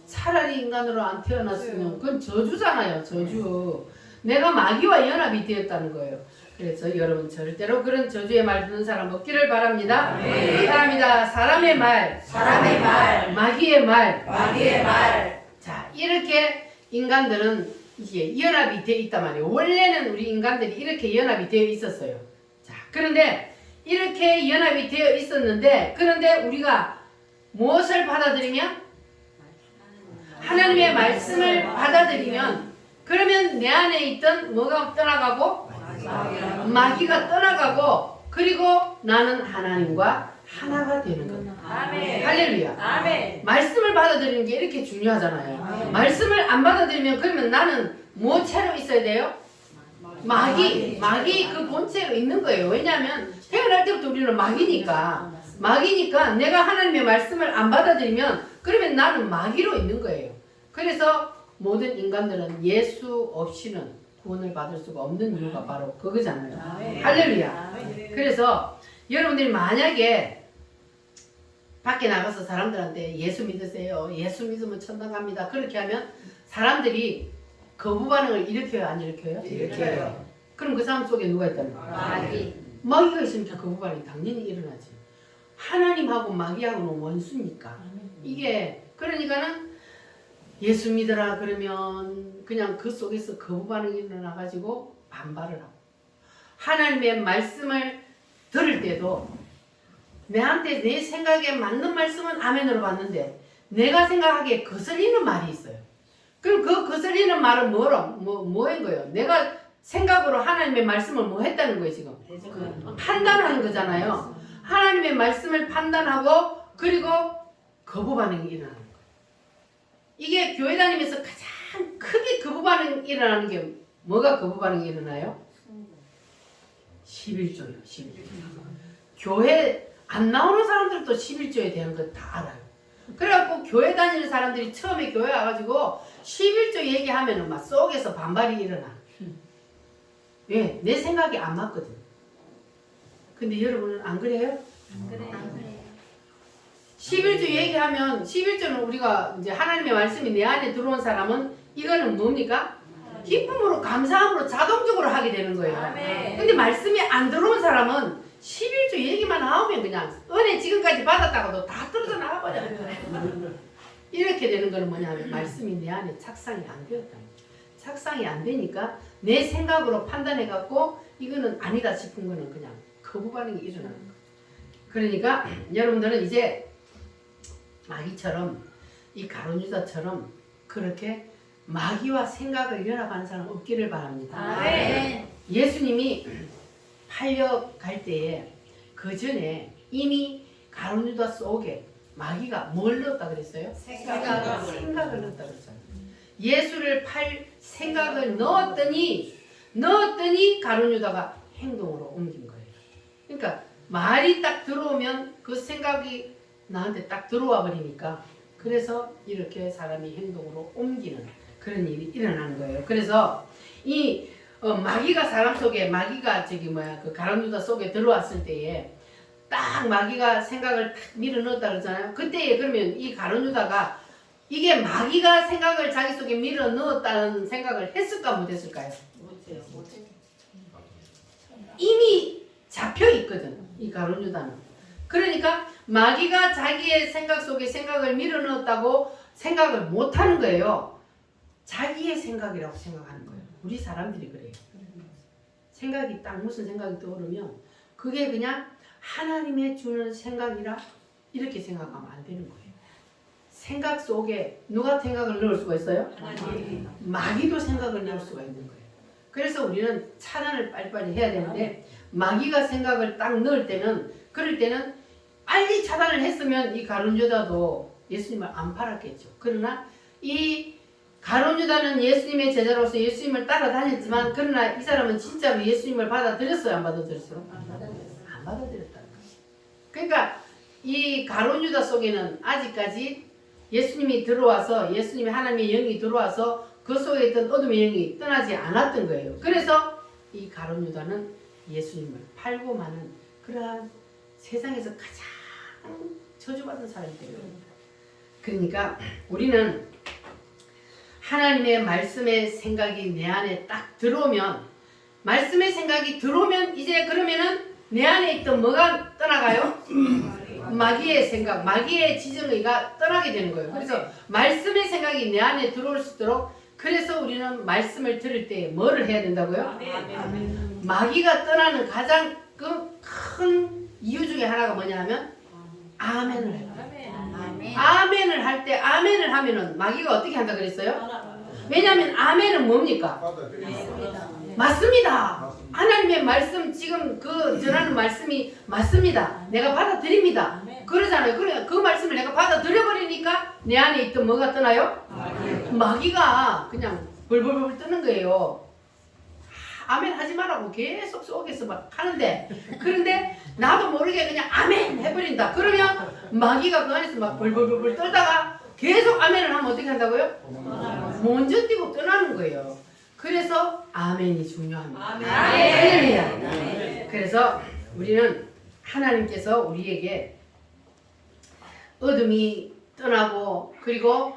차라리 인간으로 안 태어났으면 그건 저주잖아요. 저주. 내가 마귀와 연합이 되었다는 거예요. 그래서 여러분 절대로 그런 저주의 말 듣는 사람 없기를 바랍니다. 네. 바랍니다. 사람의 말, 사람의 말, 마귀의 말. 마귀의 말. 자, 이렇게 인간들은 이게 연합이 되어 있단 말이에요. 원래는 우리 인간들이 이렇게 연합이 되어 있었어요. 자, 그런데 이렇게 연합이 되어 있었는데, 그런데 우리가 무엇을 받아들이면? 하나님의 말씀을 받아들이면, 그러면 내 안에 있던 뭐가 떠나가고? 마귀가 떠나가고, 그리고 나는 하나님과 하나가 되는 거예요. 아멘. 할렐루야. 아멘. 말씀을 받아들이는 게 이렇게 중요하잖아요. 말씀을 안 받아들이면 그러면 나는 뭐 채로 있어야 돼요? 마귀 그 본체로 있는 거예요. 왜냐하면 태어날 때부터 우리는 마귀니까 내가 하나님의 말씀을 안 받아들이면 그러면 나는 마귀로 있는 거예요. 그래서 모든 인간들은 예수 없이는 구원을 받을 수가 없는 이유가 바로 그거잖아요. 할렐루야. 그래서 여러분들이 만약에 밖에 나가서 사람들한테 예수 믿으세요. 예수 믿으면 천당 갑니다. 그렇게 하면 사람들이 거부 반응을 일으켜요? 안 일으켜요? 일으켜요. 그럼 그 사람 속에 누가 있다는 거예요? 마귀가 있으니까 거부 반응이 당연히 일어나지. 하나님하고 마귀하고는 원수니까. 이게 그러니까는 예수 믿으라 그러면 그냥 그 속에서 거부 반응이 일어나가지고 반발을 하고 하나님의 말씀을 들을 때도 내한테 내 생각에 맞는 말씀은 아멘으로 받는데 내가 생각하기에 거슬리는 말이 있어요. 그럼 그 거슬리는 말은 뭐인 거예요? 내가 생각으로 하나님의 말씀을 뭐 했다는 거예요 지금? 판단하는 거잖아요. 하나님의 말씀을 판단하고 그리고 거부 반응이 일어나는 거예요. 이게 교회 다니면서 가장 크게 거부 반응이 일어나는 게 뭐가 거부 반응이 일어나요? 11조요. 11조. 교회 안 나오는 사람들도 11조에 대한 거 다 알아요. 그래갖고 교회 다니는 사람들이 처음에 교회 와가지고 11조 얘기하면은 막 속에서 반발이 일어나. 왜? 내 생각이 안 맞거든. 근데 여러분은 안 그래요? 안 그래요. 11조 얘기하면 11조는 우리가 이제 하나님의 말씀이 내 안에 들어온 사람은 이거는 뭡니까? 기쁨으로 감사함으로 자동적으로 하게 되는 거예요. 아멘. 근데 말씀이 안 들어온 사람은 11조 얘기만 나오면 그냥 은혜 지금까지 받았다고도 다 떨어져 나가버려요. 이렇게 되는 거는 뭐냐면 말씀이 내 안에 착상이 안 되었다. 착상이 안 되니까 내 생각으로 판단해갖고 이거는 아니다 싶은 거는 그냥 거부 반응이 일어나는 거예요. 그러니까 여러분들은 이제 마귀처럼 이 가룟 유다처럼 그렇게 마귀와 생각을 연합하는 사람 없기를 바랍니다. 아멘. 예수님이 팔려갈 때에 그 전에 이미 가룟 유다 속에 마귀가 뭘 넣었다 그랬어요? 생각을 넣었다 그랬잖아요. 예수를 팔 생각을 넣었더니 가룟 유다가 행동으로 옮긴 거예요. 그러니까 말이 딱 들어오면 그 생각이 나한테 딱 들어와 버리니까 그래서 이렇게 사람이 행동으로 옮기는 그런 일이 일어나는 거예요. 그래서 이 마귀가 사람 속에 마귀가 그 가룟 유다 속에 들어왔을 때에 딱 마귀가 생각을 딱 밀어 넣었다 그러잖아요. 그때에 그러면 이 가룟 유다가 이게 마귀가 생각을 자기 속에 밀어 넣었다는 생각을 했을까 못했을까요? 이미 잡혀 있거든 이 가룟 유다는. 그러니까 마귀가 자기의 생각 속에 생각을 밀어 넣었다고 생각을 못 하는 거예요. 자기의 생각이라고 생각하는 거예요. 우리 사람들이 그래요. 생각이 딱 무슨 생각이 떠오르면 그게 그냥 하나님의 주는 생각이라 이렇게 생각하면 안 되는 거예요. 생각 속에 누가 생각을 넣을 수가 있어요? 마귀도 생각을 넣을 수가 있는 거예요. 그래서 우리는 차단을 빨리빨리 해야 되는데 마귀가 생각을 딱 넣을 때는 그럴 때는 빨리 차단을 했으면 이 가룟 유다도 예수님을 안 팔았겠죠. 그러나 이 가룟 유다는 예수님의 제자로서 예수님을 따라다녔지만 그러나 이 사람은 진짜로 예수님을 받아들였어요? 안 받아들였어요? 안 받아들였다. 그러니까 이 가룟 유다 속에는 아직까지 예수님이 들어와서 예수님의 하나님의 영이 들어와서 그 속에 있던 어둠의 영이 떠나지 않았던 거예요. 그래서 이 가룟 유다는 예수님을 팔고 마는 그러한 세상에서 가장 저주받은 사람이 되는 겁니다. 그러니까 우리는 하나님의 말씀의 생각이 내 안에 딱 들어오면 말씀의 생각이 들어오면 이제 그러면은 내 안에 있던 뭐가 떠나가요? 마귀의 생각, 마귀의 지정의가 떠나게 되는 거예요. 그래서 말씀의 생각이 내 안에 들어올 수 있도록 그래서 우리는 말씀을 들을 때 뭐를 해야 된다고요? 마귀가 떠나는 가장 그 큰 이유 중에 하나가 뭐냐 하면 아멘을 해요. 아멘을 할 때 아멘을 하면은 마귀가 어떻게 한다 그랬어요? 왜냐하면 아멘은 뭡니까? 맞습니다. 하나님의 말씀 지금 그 전하는 말씀이 맞습니다. 내가 받아들입니다. 그러잖아요. 그래 그 말씀을 내가 받아들여 버리니까 내 안에 있던 뭐가 떠나요? 마귀가 그냥 벌벌벌 뜨는 거예요. 아멘 하지 말라고 계속 속에서 막 하는데 그런데 나도 모르게 그냥 아멘 해버린다. 그러면 마귀가 그 안에서 막 벌벌벌 떨다가 계속 아멘을 하면 어떻게 한다고요? 먼저 뛰고 떠나는 거예요. 그래서 아멘이 중요합니다. 할렐루야. 그래서 우리는 하나님께서 우리에게 어둠이 떠나고 그리고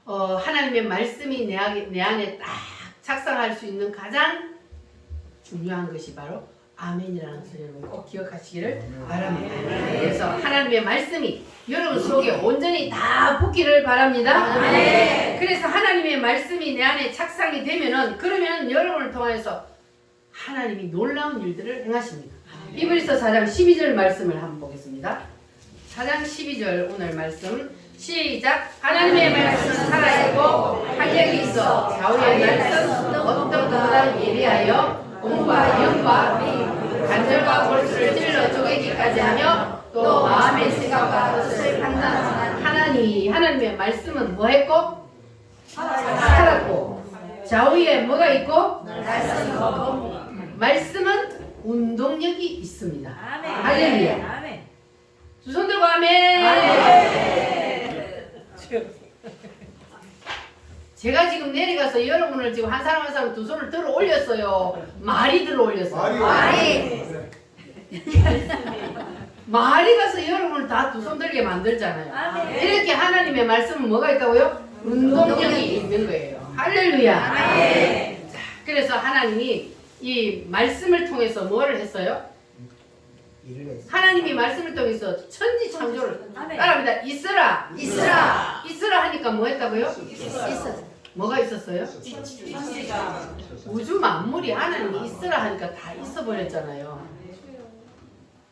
하나님의 말씀이 내 안에 딱 작성할 수 있는 가장 중요한 것이 바로 아멘이라는 것을 여러분 꼭 기억하시기를 바랍니다. 그래서 하나님의 말씀이 여러분 속에 온전히 다 붙기를 바랍니다. 그래서 하나님의 말씀이 내 안에 착상이 되면은 그러면 여러분을 통해서 하나님이 놀라운 일들을 행하십니다. 이브리서 4장 12절 말씀을 한번 보겠습니다. 4장 12절 오늘 말씀 시작. 하나님의 말씀은 살아있고 활력이 있어 좌우의 날선 어떤 것보다 예리하여 몸과 영과 관절과 골수를 찔러 쪼개기까지 하며 또 마음의 생각과 뜻을 판단하는 하나님의 말씀은 뭐 했고? 살았고 좌우에 뭐가 있고? 말씀은 운동력이 있습니다. 할렐루야. 두 손 들고 아멘. 제가 지금 내려가서 여러분을 지금 한 사람 한 사람 두 손을 들어 올렸어요. 말이 들어 올렸어요. 말이 가서 여러분을 다 두 손 들게 만들잖아요. 이렇게 하나님의 말씀은 뭐가 있다고요? 운동력이 있는 거예요. 할렐루야. 자, 그래서 하나님이 이 말씀을 통해서 뭐를 했어요? 하나님이 말씀을 통해서 천지 창조를 따라합니다. 있으라. 있으라 하니까 뭐 했다고요? 뭐가 있었어요? 우주 만물이 하나님이 있으라 하니까 다 있어 버렸잖아요.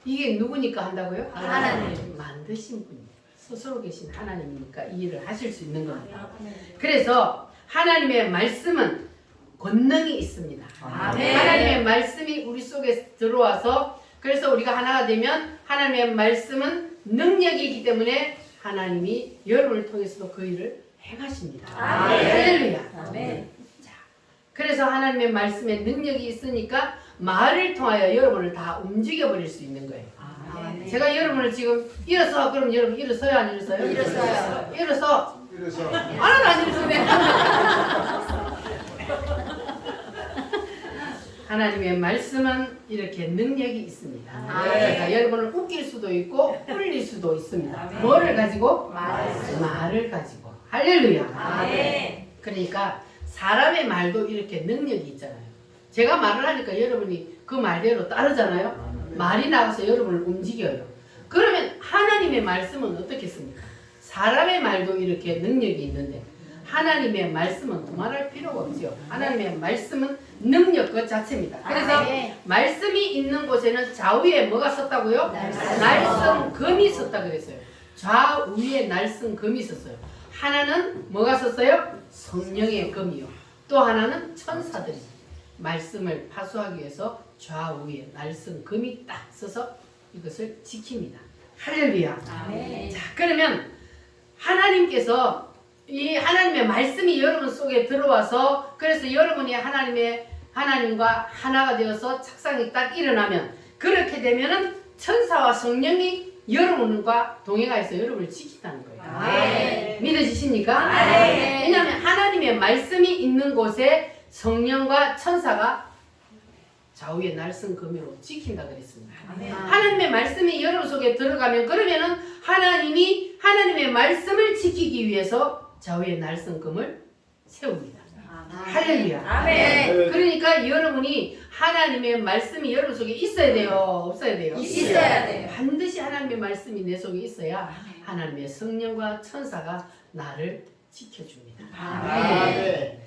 이게 누구니까 한다고요? 하나님 만드신 분이 스스로 계신 하나님이니까 이 일을 하실 수 있는 겁니다. 그래서 하나님의 말씀은 권능이 있습니다. 하나님의 말씀이 우리 속에 들어와서 그래서 우리가 하나가 되면 하나님의 말씀은 능력이기 때문에 하나님이 여러분을 통해서도 그 일을 행하십니다. 할렐루야. 자, 그래서 하나님의 말씀에 능력이 있으니까 말을 통하여 여러분을 다 움직여 버릴 수 있는 거예요. 제가 여러분을 지금 일어서 그럼 여러분 일어서요 안 일어서요? 일어서. 하나도 안 일어서네. 하나님의 말씀은 이렇게 능력이 있습니다. 제가 여러분을 웃길 수도 있고 울릴 수도 있습니다. 뭐를 가지고? 말을 가지고. 할렐루야. 그러니까 사람의 말도 이렇게 능력이 있잖아요. 제가 말을 하니까 여러분이 그 말대로 따르잖아요. 말이 나가서 여러분을 움직여요. 그러면 하나님의 말씀은 어떻겠습니까? 사람의 말도 이렇게 능력이 있는데 하나님의 말씀은 두말할 필요가 없죠. 하나님의 말씀은 능력 그 자체입니다. 그래서 말씀이 있는 곳에는 좌우에 뭐가 섰다고요? 날선 금이 섰다 그랬어요. 좌우에 날선 금이 섰어요. 하나는 뭐가 섰어요? 성령의 금이요. 또 하나는 천사들이 말씀을 파수하기 위해서 좌우에 날선 금이 딱 서서 이것을 지킵니다. 할렐루야. 아멘. 자, 그러면 하나님께서 이 하나님의 말씀이 여러분 속에 들어와서 그래서 여러분이 하나님과 하나가 되어서 착상이 딱 일어나면 그렇게 되면은 천사와 성령이 여러분과 동행하여서 여러분을 지킨다는 거예요. 아멘. 믿어지십니까? 아멘. 왜냐하면 하나님의 말씀이 있는 곳에 성령과 천사가 좌우에 날선 검으로 지킨다 그랬습니다. 아멘. 하나님의 말씀이 여러분 속에 들어가면 그러면은 하나님이 하나님의 말씀을 지키기 위해서 좌우에 날선 검을 세웁니다. 할렐루야. 아멘. 그러니까 여러분이 하나님의 말씀이 여러분 속에 있어야 돼요? 없어야 돼요? 있어야 돼요. 반드시 하나님의 말씀이 내 속에 있어야 하나님의 성령과 천사가 나를 지켜줍니다. 아멘.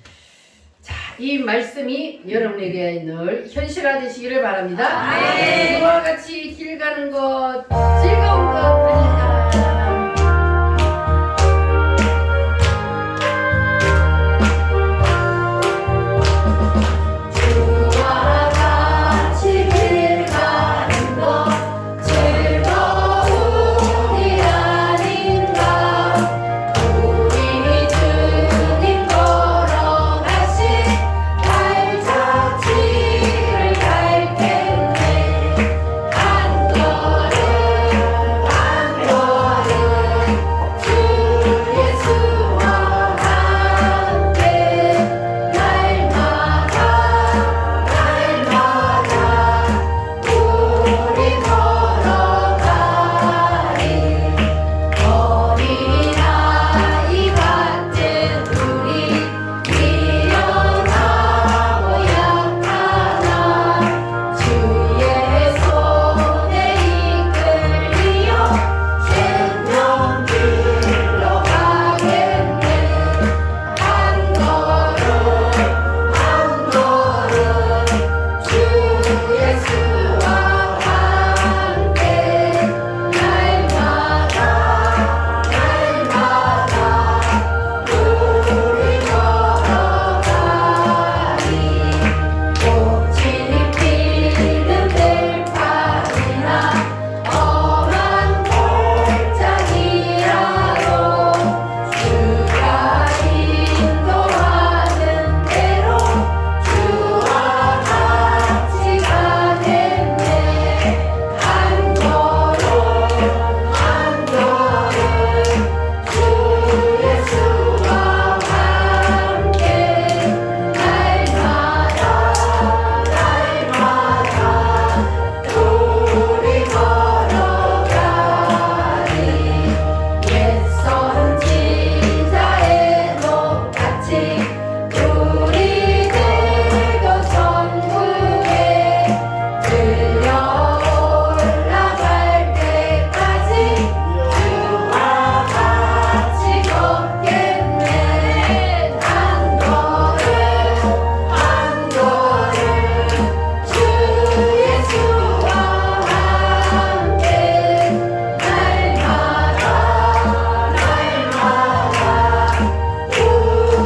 자, 이 말씀이 여러분에게 늘 현실화되시기를 바랍니다. 아멘. 이와 같이 길 가는 것, 즐거운 것, 달려라. 주와 같이 길 가는 것 즐거움이 아닌가 우리 주님 걸어가신 발자취를 갈 텐데 한 걸음 한 걸음 주 예수와 함께 날마다 우리 걸어가리 어린아이 같은 우리 미련하고 약하나 주의 손에 이끌리어 생명길로 가겠네 한 걸음 한 걸음 주 예수와 함께 날마다 우리 걸어가리 꽃이 피는 들판이나 험한 골짜기라도 주가 인도하는 대로 주와 같이 가겠네 한 걸음 한 걸음 주 예수와 함께 날마다 우리 걸어가리 옛 선지자의 녹같이 우리 들도 천국에 들려 올라갈 때까지 주와 같이 걷겠네 한 걸음 한 걸음 주 예수와 함께 날마다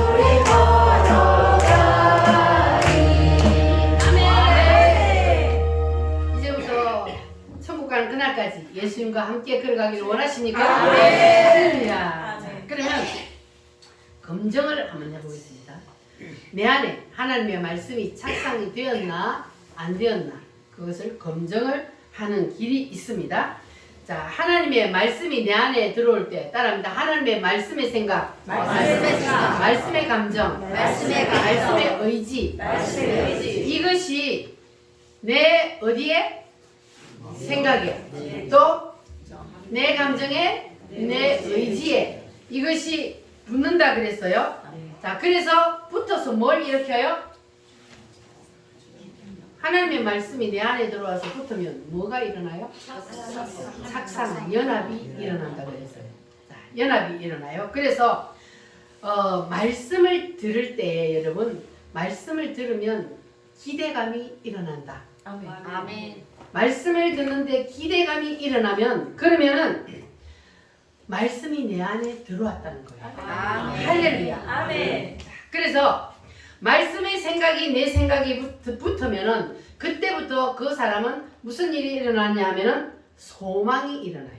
우리 걸어가리 아멘. 이제부터 천국 가는 그날까지 예수님과 함께 걸어가기를 원하십니까? 아멘. 할렐루야. 아멘. 그러면 검증을 한번 해보겠습니다. 내 안에 하나님의 말씀이 착상이 되었나 안 되었나 그것을 검증을 하는 길이 있습니다. 자, 하나님의 말씀이 내 안에 들어올 때 따라합니다. 하나님의 말씀의 생각, 말씀의 생각, 말씀의 감정, 말씀의 감정, 말씀의 의지, 말씀의 의지. 이것이 내 어디에? 생각에, 또 내 감정에, 내 의지에 이것이 붙는다 그랬어요. 자, 그래서 붙어서 뭘 일으켜요? 하나님의 말씀이 내 안에 들어와서 붙으면 뭐가 일어나요? 착상, 연합이 일어난다 그랬어요. 자, 연합이 일어나요. 그래서 말씀을 들을 때 여러분 말씀을 들으면 기대감이 일어난다. 아멘. 말씀을 듣는데 기대감이 일어나면 그러면은 말씀이 내 안에 들어왔다는 거예요. 아멘. 할렐루야. 아멘. 그래서 말씀의 생각이 내 생각이 붙으면은 그때부터 그 사람은 무슨 일이 일어나냐 하면은 소망이 일어나요.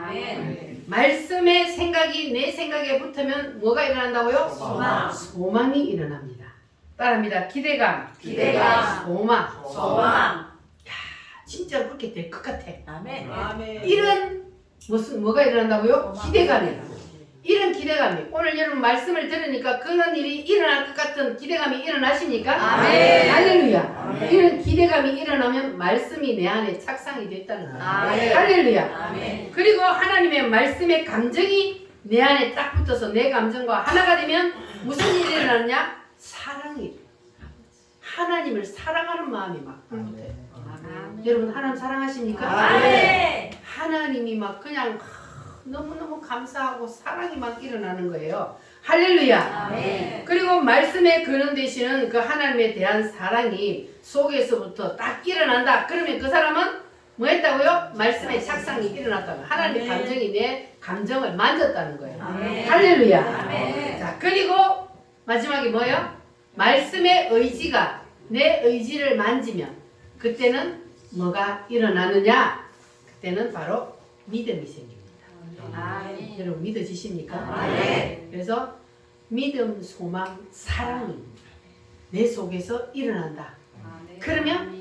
아멘. 말씀의 생각이 내 생각에 붙으면 뭐가 일어난다고요? 소망. 소망이 일어납니다. 따라합니다. 기대감, 기대감. 소망. 소망. 진짜 그렇게 될 것 같아. 아멘. 이런 뭐가 일어난다고요? 기대감이. 이런 기대감이 오늘 여러분 말씀을 들으니까 그런 일이 일어날 것 같은 기대감이 일어나십니까? 아멘. 할렐루야. 아멘. 이런 기대감이 일어나면 말씀이 내 안에 착상이 됐다는 거예요. 아멘. 할렐루야. 아멘. 그리고 하나님의 말씀의 감정이 내 안에 딱 붙어서 내 감정과 하나가 되면 무슨 일이 일어나냐? 사랑이. 하나님을 사랑하는 마음이 막 불붙어요. 여러분 하나님 사랑하십니까? 아멘. 하나님이 막 그냥 너무너무 감사하고 사랑이 막 일어나는 거예요. 할렐루야. 아멘. 그리고 말씀에 근원되시는 그 하나님에 대한 사랑이 속에서부터 딱 일어난다. 그러면 그 사람은 뭐 했다고요? 말씀의 착상이 일어났다고. 하나님의 아멘. 감정이 내 감정을 만졌다는 거예요. 아멘. 할렐루야. 아멘. 자, 그리고 마지막에 뭐예요? 말씀의 의지가 내 의지를 만지면 그때는 뭐가 일어나느냐? 그때는 바로 믿음이 생깁니다. 아멘. 여러분 믿어지십니까? 아멘. 그래서 믿음, 소망, 사랑이 내 속에서 일어난다. 그러면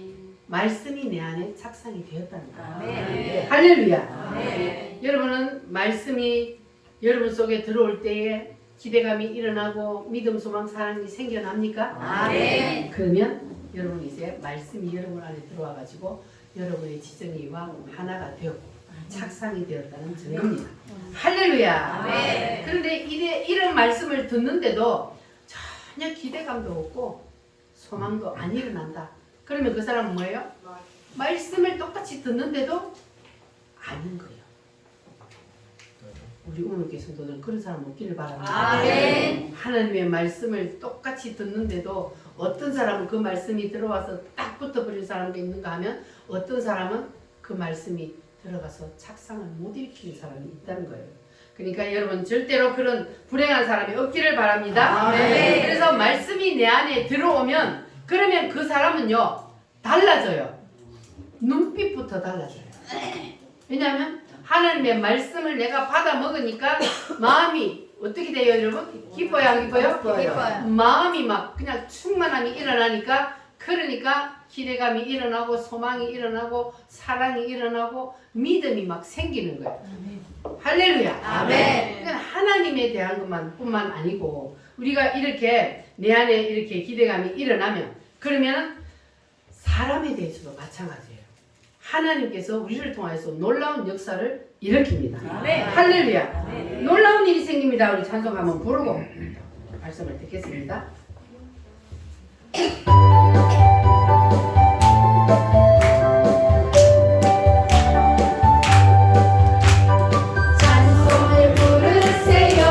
말씀이 내 안에 착상이 되었다는 거예요. 아멘. 할렐루야. 아멘. 여러분은 말씀이 여러분 속에 들어올 때에 기대감이 일어나고 믿음, 소망, 사랑이 생겨납니까? 아멘. 그러면 여러분 이제 말씀이 여러분 안에 들어와 가지고 여러분의 지정이와 하나가 되었고 착상이 되었다는 증거입니다. 할렐루야. 아멘. 그런데 이런 말씀을 듣는데도 전혀 기대감도 없고 소망도 안 일어난다. 그러면 그 사람은 뭐예요? 말씀을 똑같이 듣는데도 아닌 거예요. 우리 오늘교회 성도들 그런 사람 없기를 바랍니다. 아멘. 하나님의 말씀을 똑같이 듣는데도 어떤 사람은 그 말씀이 들어와서 딱 붙어버린 사람도 있는가 하면 어떤 사람은 그 말씀이 들어가서 착상을 못 일으키는 사람이 있다는 거예요. 그러니까 여러분 절대로 그런 불행한 사람이 없기를 바랍니다. 아멘. 그래서 말씀이 내 안에 들어오면 그러면 그 사람은요 달라져요. 눈빛부터 달라져요. 왜냐하면 하나님의 말씀을 내가 받아 먹으니까 마음이 어떻게 돼요, 여러분? 기뻐요, 안 기뻐요? 기뻐요. 마음이 막 그냥 충만함이 일어나니까 그러니까 기대감이 일어나고 소망이 일어나고 사랑이 일어나고 믿음이 막 생기는 거예요. 할렐루야. 아멘. 그러니까 하나님에 대한 것만 뿐만 아니고 우리가 이렇게 내 안에 이렇게 기대감이 일어나면 그러면 사람에 대해서도 마찬가지예요. 하나님께서 우리를 통해서 놀라운 역사를 일으킵니다. 아멘. 할렐루야. 아멘. 놀라운 일이 생깁니다. 우리 찬송 한번 부르고 말씀을 듣겠습니다. 찬송을 부르세요.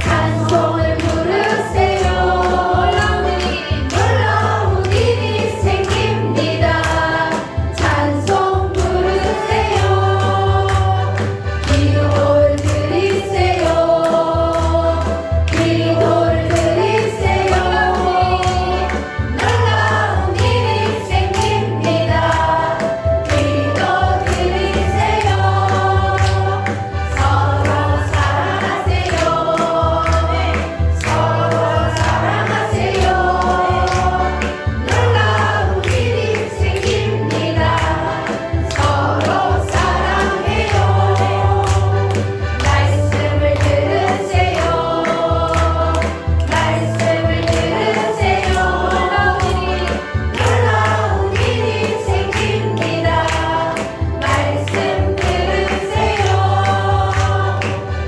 찬송을 부르세요. 놀라운 일이 생깁니다. 찬송 부르세요. 기도를 드리세요. 기도를 드리세요. 놀라운 일이 생깁니다. 기도 드리세요. 서로 사랑하세요. 서로 사랑하세요. 놀라운 일이 생깁니다. 서로 사랑해요. 말씀을 들으세요. 말씀을 들으세요. 놀라운 일이 생깁니다. 말씀 들으세요.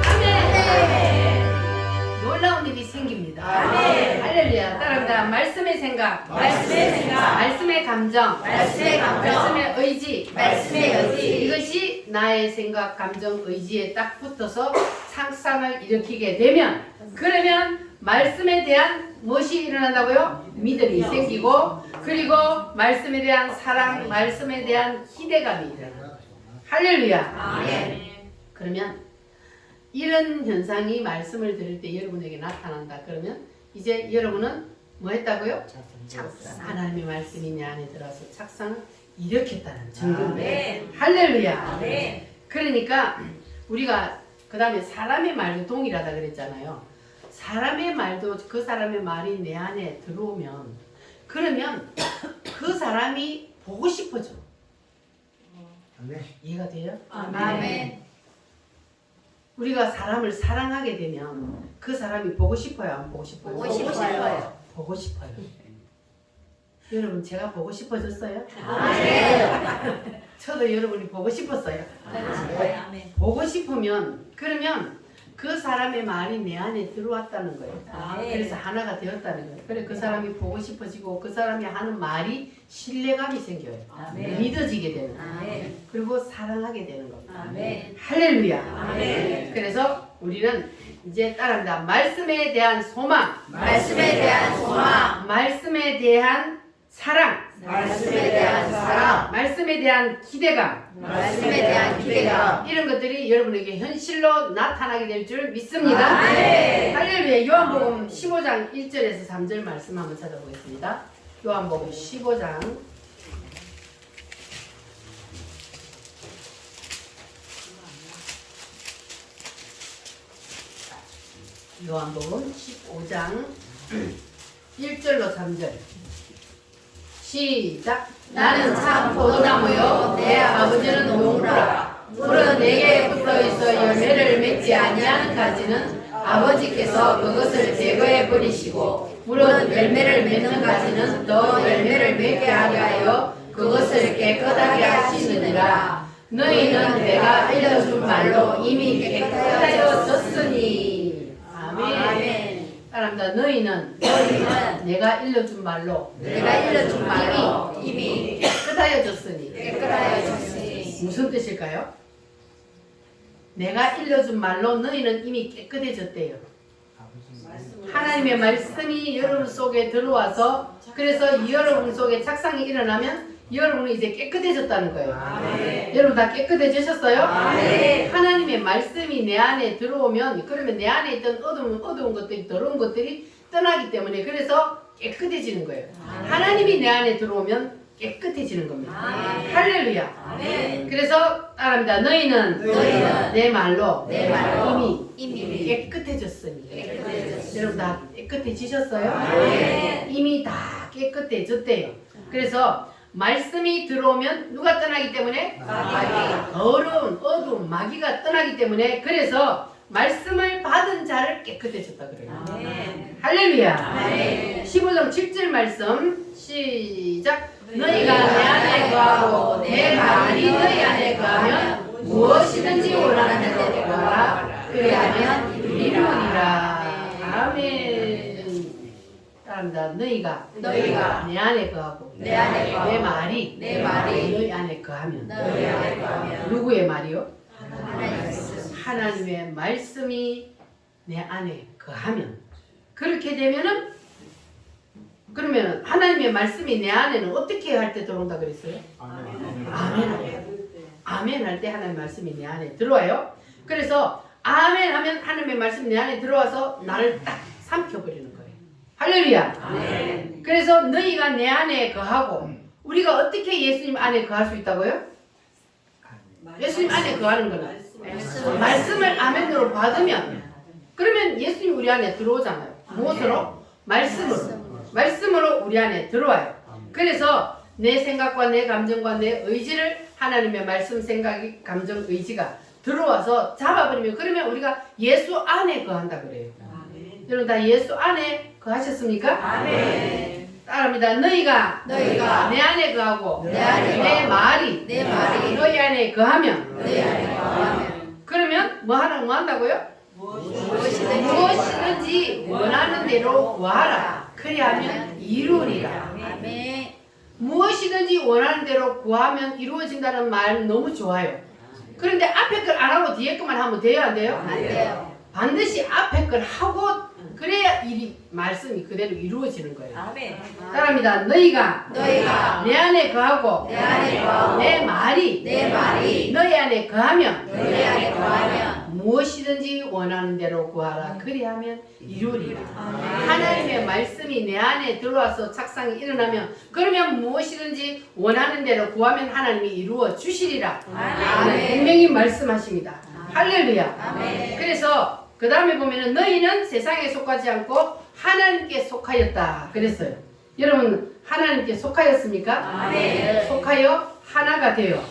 아멘. 놀라운 일이 생깁니다. 아멘. 할렐루야. 따라합니다. 말씀의 생각, 말씀의 생각, 말씀의 감정, 말씀의 감정, 말씀의 의지, 말씀의 의지. 이것이 나의 생각, 감정, 의지에 딱 붙어서 상상을 일으키게 되면 그러면 말씀에 대한 무엇이 일어난다고요? 믿음이 생기고 그리고 말씀에 대한 사랑, 말씀에 대한 기대감이 일어나요. 할렐루야. 아멘. 그러면 이런 현상이 말씀을 들을 때 여러분에게 나타난다. 그러면 이제 여러분은 뭐 했다고요? 하나님의 말씀이 내 안에 들어서 착상을 일으켰다는 증거입니다. 아멘. 할렐루야. 아멘. 그러니까 우리가 그 다음에 사람의 말도 동일하다 그랬잖아요. 사람의 말도 그 사람의 말이 내 안에 들어오면 그러면 그 사람이 보고 싶어져. 아멘. 이해가 돼요? 아멘. 우리가 사람을 사랑하게 되면 그 사람이 보고 싶어요, 안 보고 싶어요? 보고 싶어요. 보고 싶어요. 여러분 제가 보고 싶어졌어요? 아멘. 저도 여러분이 보고 싶었어요. 아멘. 보고 싶으면 그러면 그 사람의 말이 내 안에 들어왔다는 거예요. 아멘. 그래서 하나가 되었다는 거예요. 그래 그 사람이 보고 싶어지고 그 사람이 하는 말이 신뢰감이 생겨요. 아멘. 믿어지게 되는 거예요. 아멘. 그리고 사랑하게 되는 겁니다. 아멘. 할렐루야. 아멘. 그래서 우리는 이제 따라합니다. 말씀에 대한 소망, 말씀에 대한 소망, 말씀에 대한 사랑, 말씀에 대한 사랑, 말씀에 대한 기대감, 말씀에 대한 기대감. 이런 것들이 여러분에게 현실로 나타나게 될 줄 믿습니다. 아멘. 할렐루야. 요한복음 15장 1절에서 3절 말씀 한번 찾아보겠습니다. 요한복음 15장 요한복음 15장 1절로 3절 시작. 나는 참 포도나무요 내 아버지는 농부라. 물은 내게 붙어있어 열매를 맺지 아니하는 가지는 아버지께서 그것을 제거해 버리시고 물은 열매를 맺는 가지는 더 열매를 맺게 하려 하여 그것을 깨끗하게 하시느니라. 너희는 내가 알려준 말로 이미 깨끗하여졌으니. 아멘. 따라합니다. 너희는 내가 일러준 말로 이미 깨끗하여졌으니. 무슨 뜻일까요? 내가 일러준 말로 너희는 이미 깨끗해졌대요. 하나님의 말씀이 여러분 속에 들어와서 그래서 여러분 속에 착상이 일어나면 여러분은 이제 깨끗해졌다는 거예요. 아멘. 여러분 다 깨끗해지셨어요? 아멘. 하나님의 말씀이 내 안에 들어오면 그러면 내 안에 있던 어두운 것들이 더러운 것들이 떠나기 때문에 그래서 깨끗해지는 거예요. 아멘. 하나님이 내 안에 들어오면 깨끗해지는 겁니다. 아멘. 할렐루야. 아멘. 그래서 따라합니다. 너희는 내 말로 이미 깨끗해졌으니. 여러분 다 깨끗해지셨어요? 아멘. 이미 다 깨끗해졌대요. 그래서 말씀이 들어오면 누가 떠나기 때문에? 마귀가. 더러운 어두운 마귀가 떠나기 때문에 그래서 말씀을 받은 자를 깨끗해졌다 그래요. 아멘. 할렐루야. 아멘. 15장 7절 말씀 시작. 너희가 내 안에 거하고 내 말이 너희 안에 거하면 무엇이든지 원하는 대로 구하라. 그리하면 이루리라. 아멘. 따라합니다. 너희가 내 안에 거하고 내 안에 거하고 내 말이 내 말이 너희 안에 거하면 너희 안에 거하면 누구의 말이요? 하나님 하나님의 말씀이 내 안에 거하면 그렇게 되면은 그러면 하나님의 말씀이 내 안에는 어떻게 할 때 들어온다 그랬어요? 아멘 할 때. 아멘 할 때 하나님의 말씀이 내 안에 들어와요. 그래서 아멘 하면 하나님의 말씀이 내 안에 들어와서 나를 딱 삼켜버리는 거예요. 할렐루야. 아멘. 그래서 너희가 내 안에 거하고 우리가 어떻게 예수님 안에 거할 수 있다고요? 예수님 안에 거하는 거는 말씀을 아멘으로 받으면 그러면 예수님 우리 안에 들어오잖아요. 무엇으로? 말씀으로 우리 안에 들어와요. 그래서 내 생각과 내 감정과 내 의지를 하나님의 말씀, 생각이, 감정, 의지가 들어와서 잡아버리면 그러면 우리가 예수 안에 거한다 그래요. 여러분 다 예수 안에 거하셨습니까? 아멘. 따라합니다. 너희가 내 안에 거하고 내 안에 내 말이 너희 안에 거하면 너희 안에 거하면 그러면 뭐 한다고요? 무엇이든지 원하는 대로 구하라. 그리하면 이루리라. 아멘. 무엇이든지 원하는 대로 구하면 이루어진다는 말 너무 좋아요. 그런데 앞에 걸 안 하고 뒤에 것만 하면 돼요, 안 돼요? 안 돼요. 반드시 앞에 걸 하고 그래야 이 말씀이 그대로 이루어지는 거예요. 아멘. 따라합니다. 너희가 내 안에 거하고 내 안에 거하고 내 말이 내 말이 너희 안에 거하면 너희 안에 거하면 무엇이든지 원하는 대로 구하라. 그리하면 이루리라. 하나님의 말씀이 내 안에 들어와서 착상이 일어나면 그러면 무엇이든지 원하는 대로 구하면 하나님이 이루어 주시리라. 분명히 말씀하십니다. 할렐루야. 그래서 그 다음에 보면은 너희는 세상에 속하지 않고 하나님께 속하였다 그랬어요. 여러분 하나님께 속하였습니까? 속하여 하나가 되어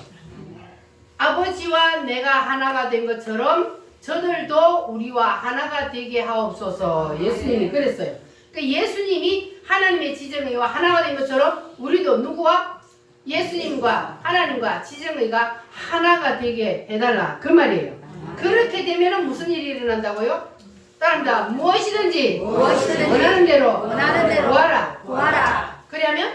아버지와 내가 하나가 된 것처럼 저들도 우리와 하나가 되게 하옵소서. 예수님이 그랬어요. 그러니까 예수님이 하나님의 지정의와 하나가 된 것처럼 우리도 누구와? 예수님과 하나님과 지정의가 하나가 되게 해달라 그 말이에요. 그렇게 되면 무슨 일이 일어난다고요? 따릅니다. 무엇이든지 원하는 대로 구하라. 그러면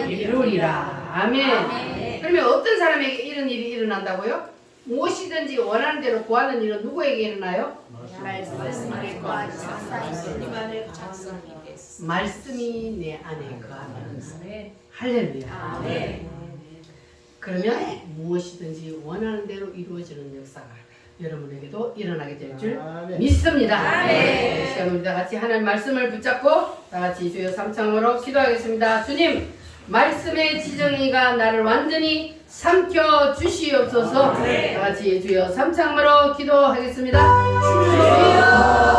이루리라. 아멘. 그러면 어떤 사람에게 이런 일이 일어난다고요? 무엇이든지 원하는 대로 구하는 일은 누구에게 일어나요? 말씀이 내 안에 거하면. 할렐루야. 그러면 무엇이든지 원하는 대로 이루어지는 역사가 여러분에게도 일어나게 될 줄 믿습니다. 이 시간 우리 다 같이 하나님 말씀을 붙잡고 다 같이 주여 삼창으로 기도하겠습니다. 주님, 말씀의 지정의가 나를 완전히 삼켜 주시옵소서. 다 같이 주여 삼창으로 기도하겠습니다. 주여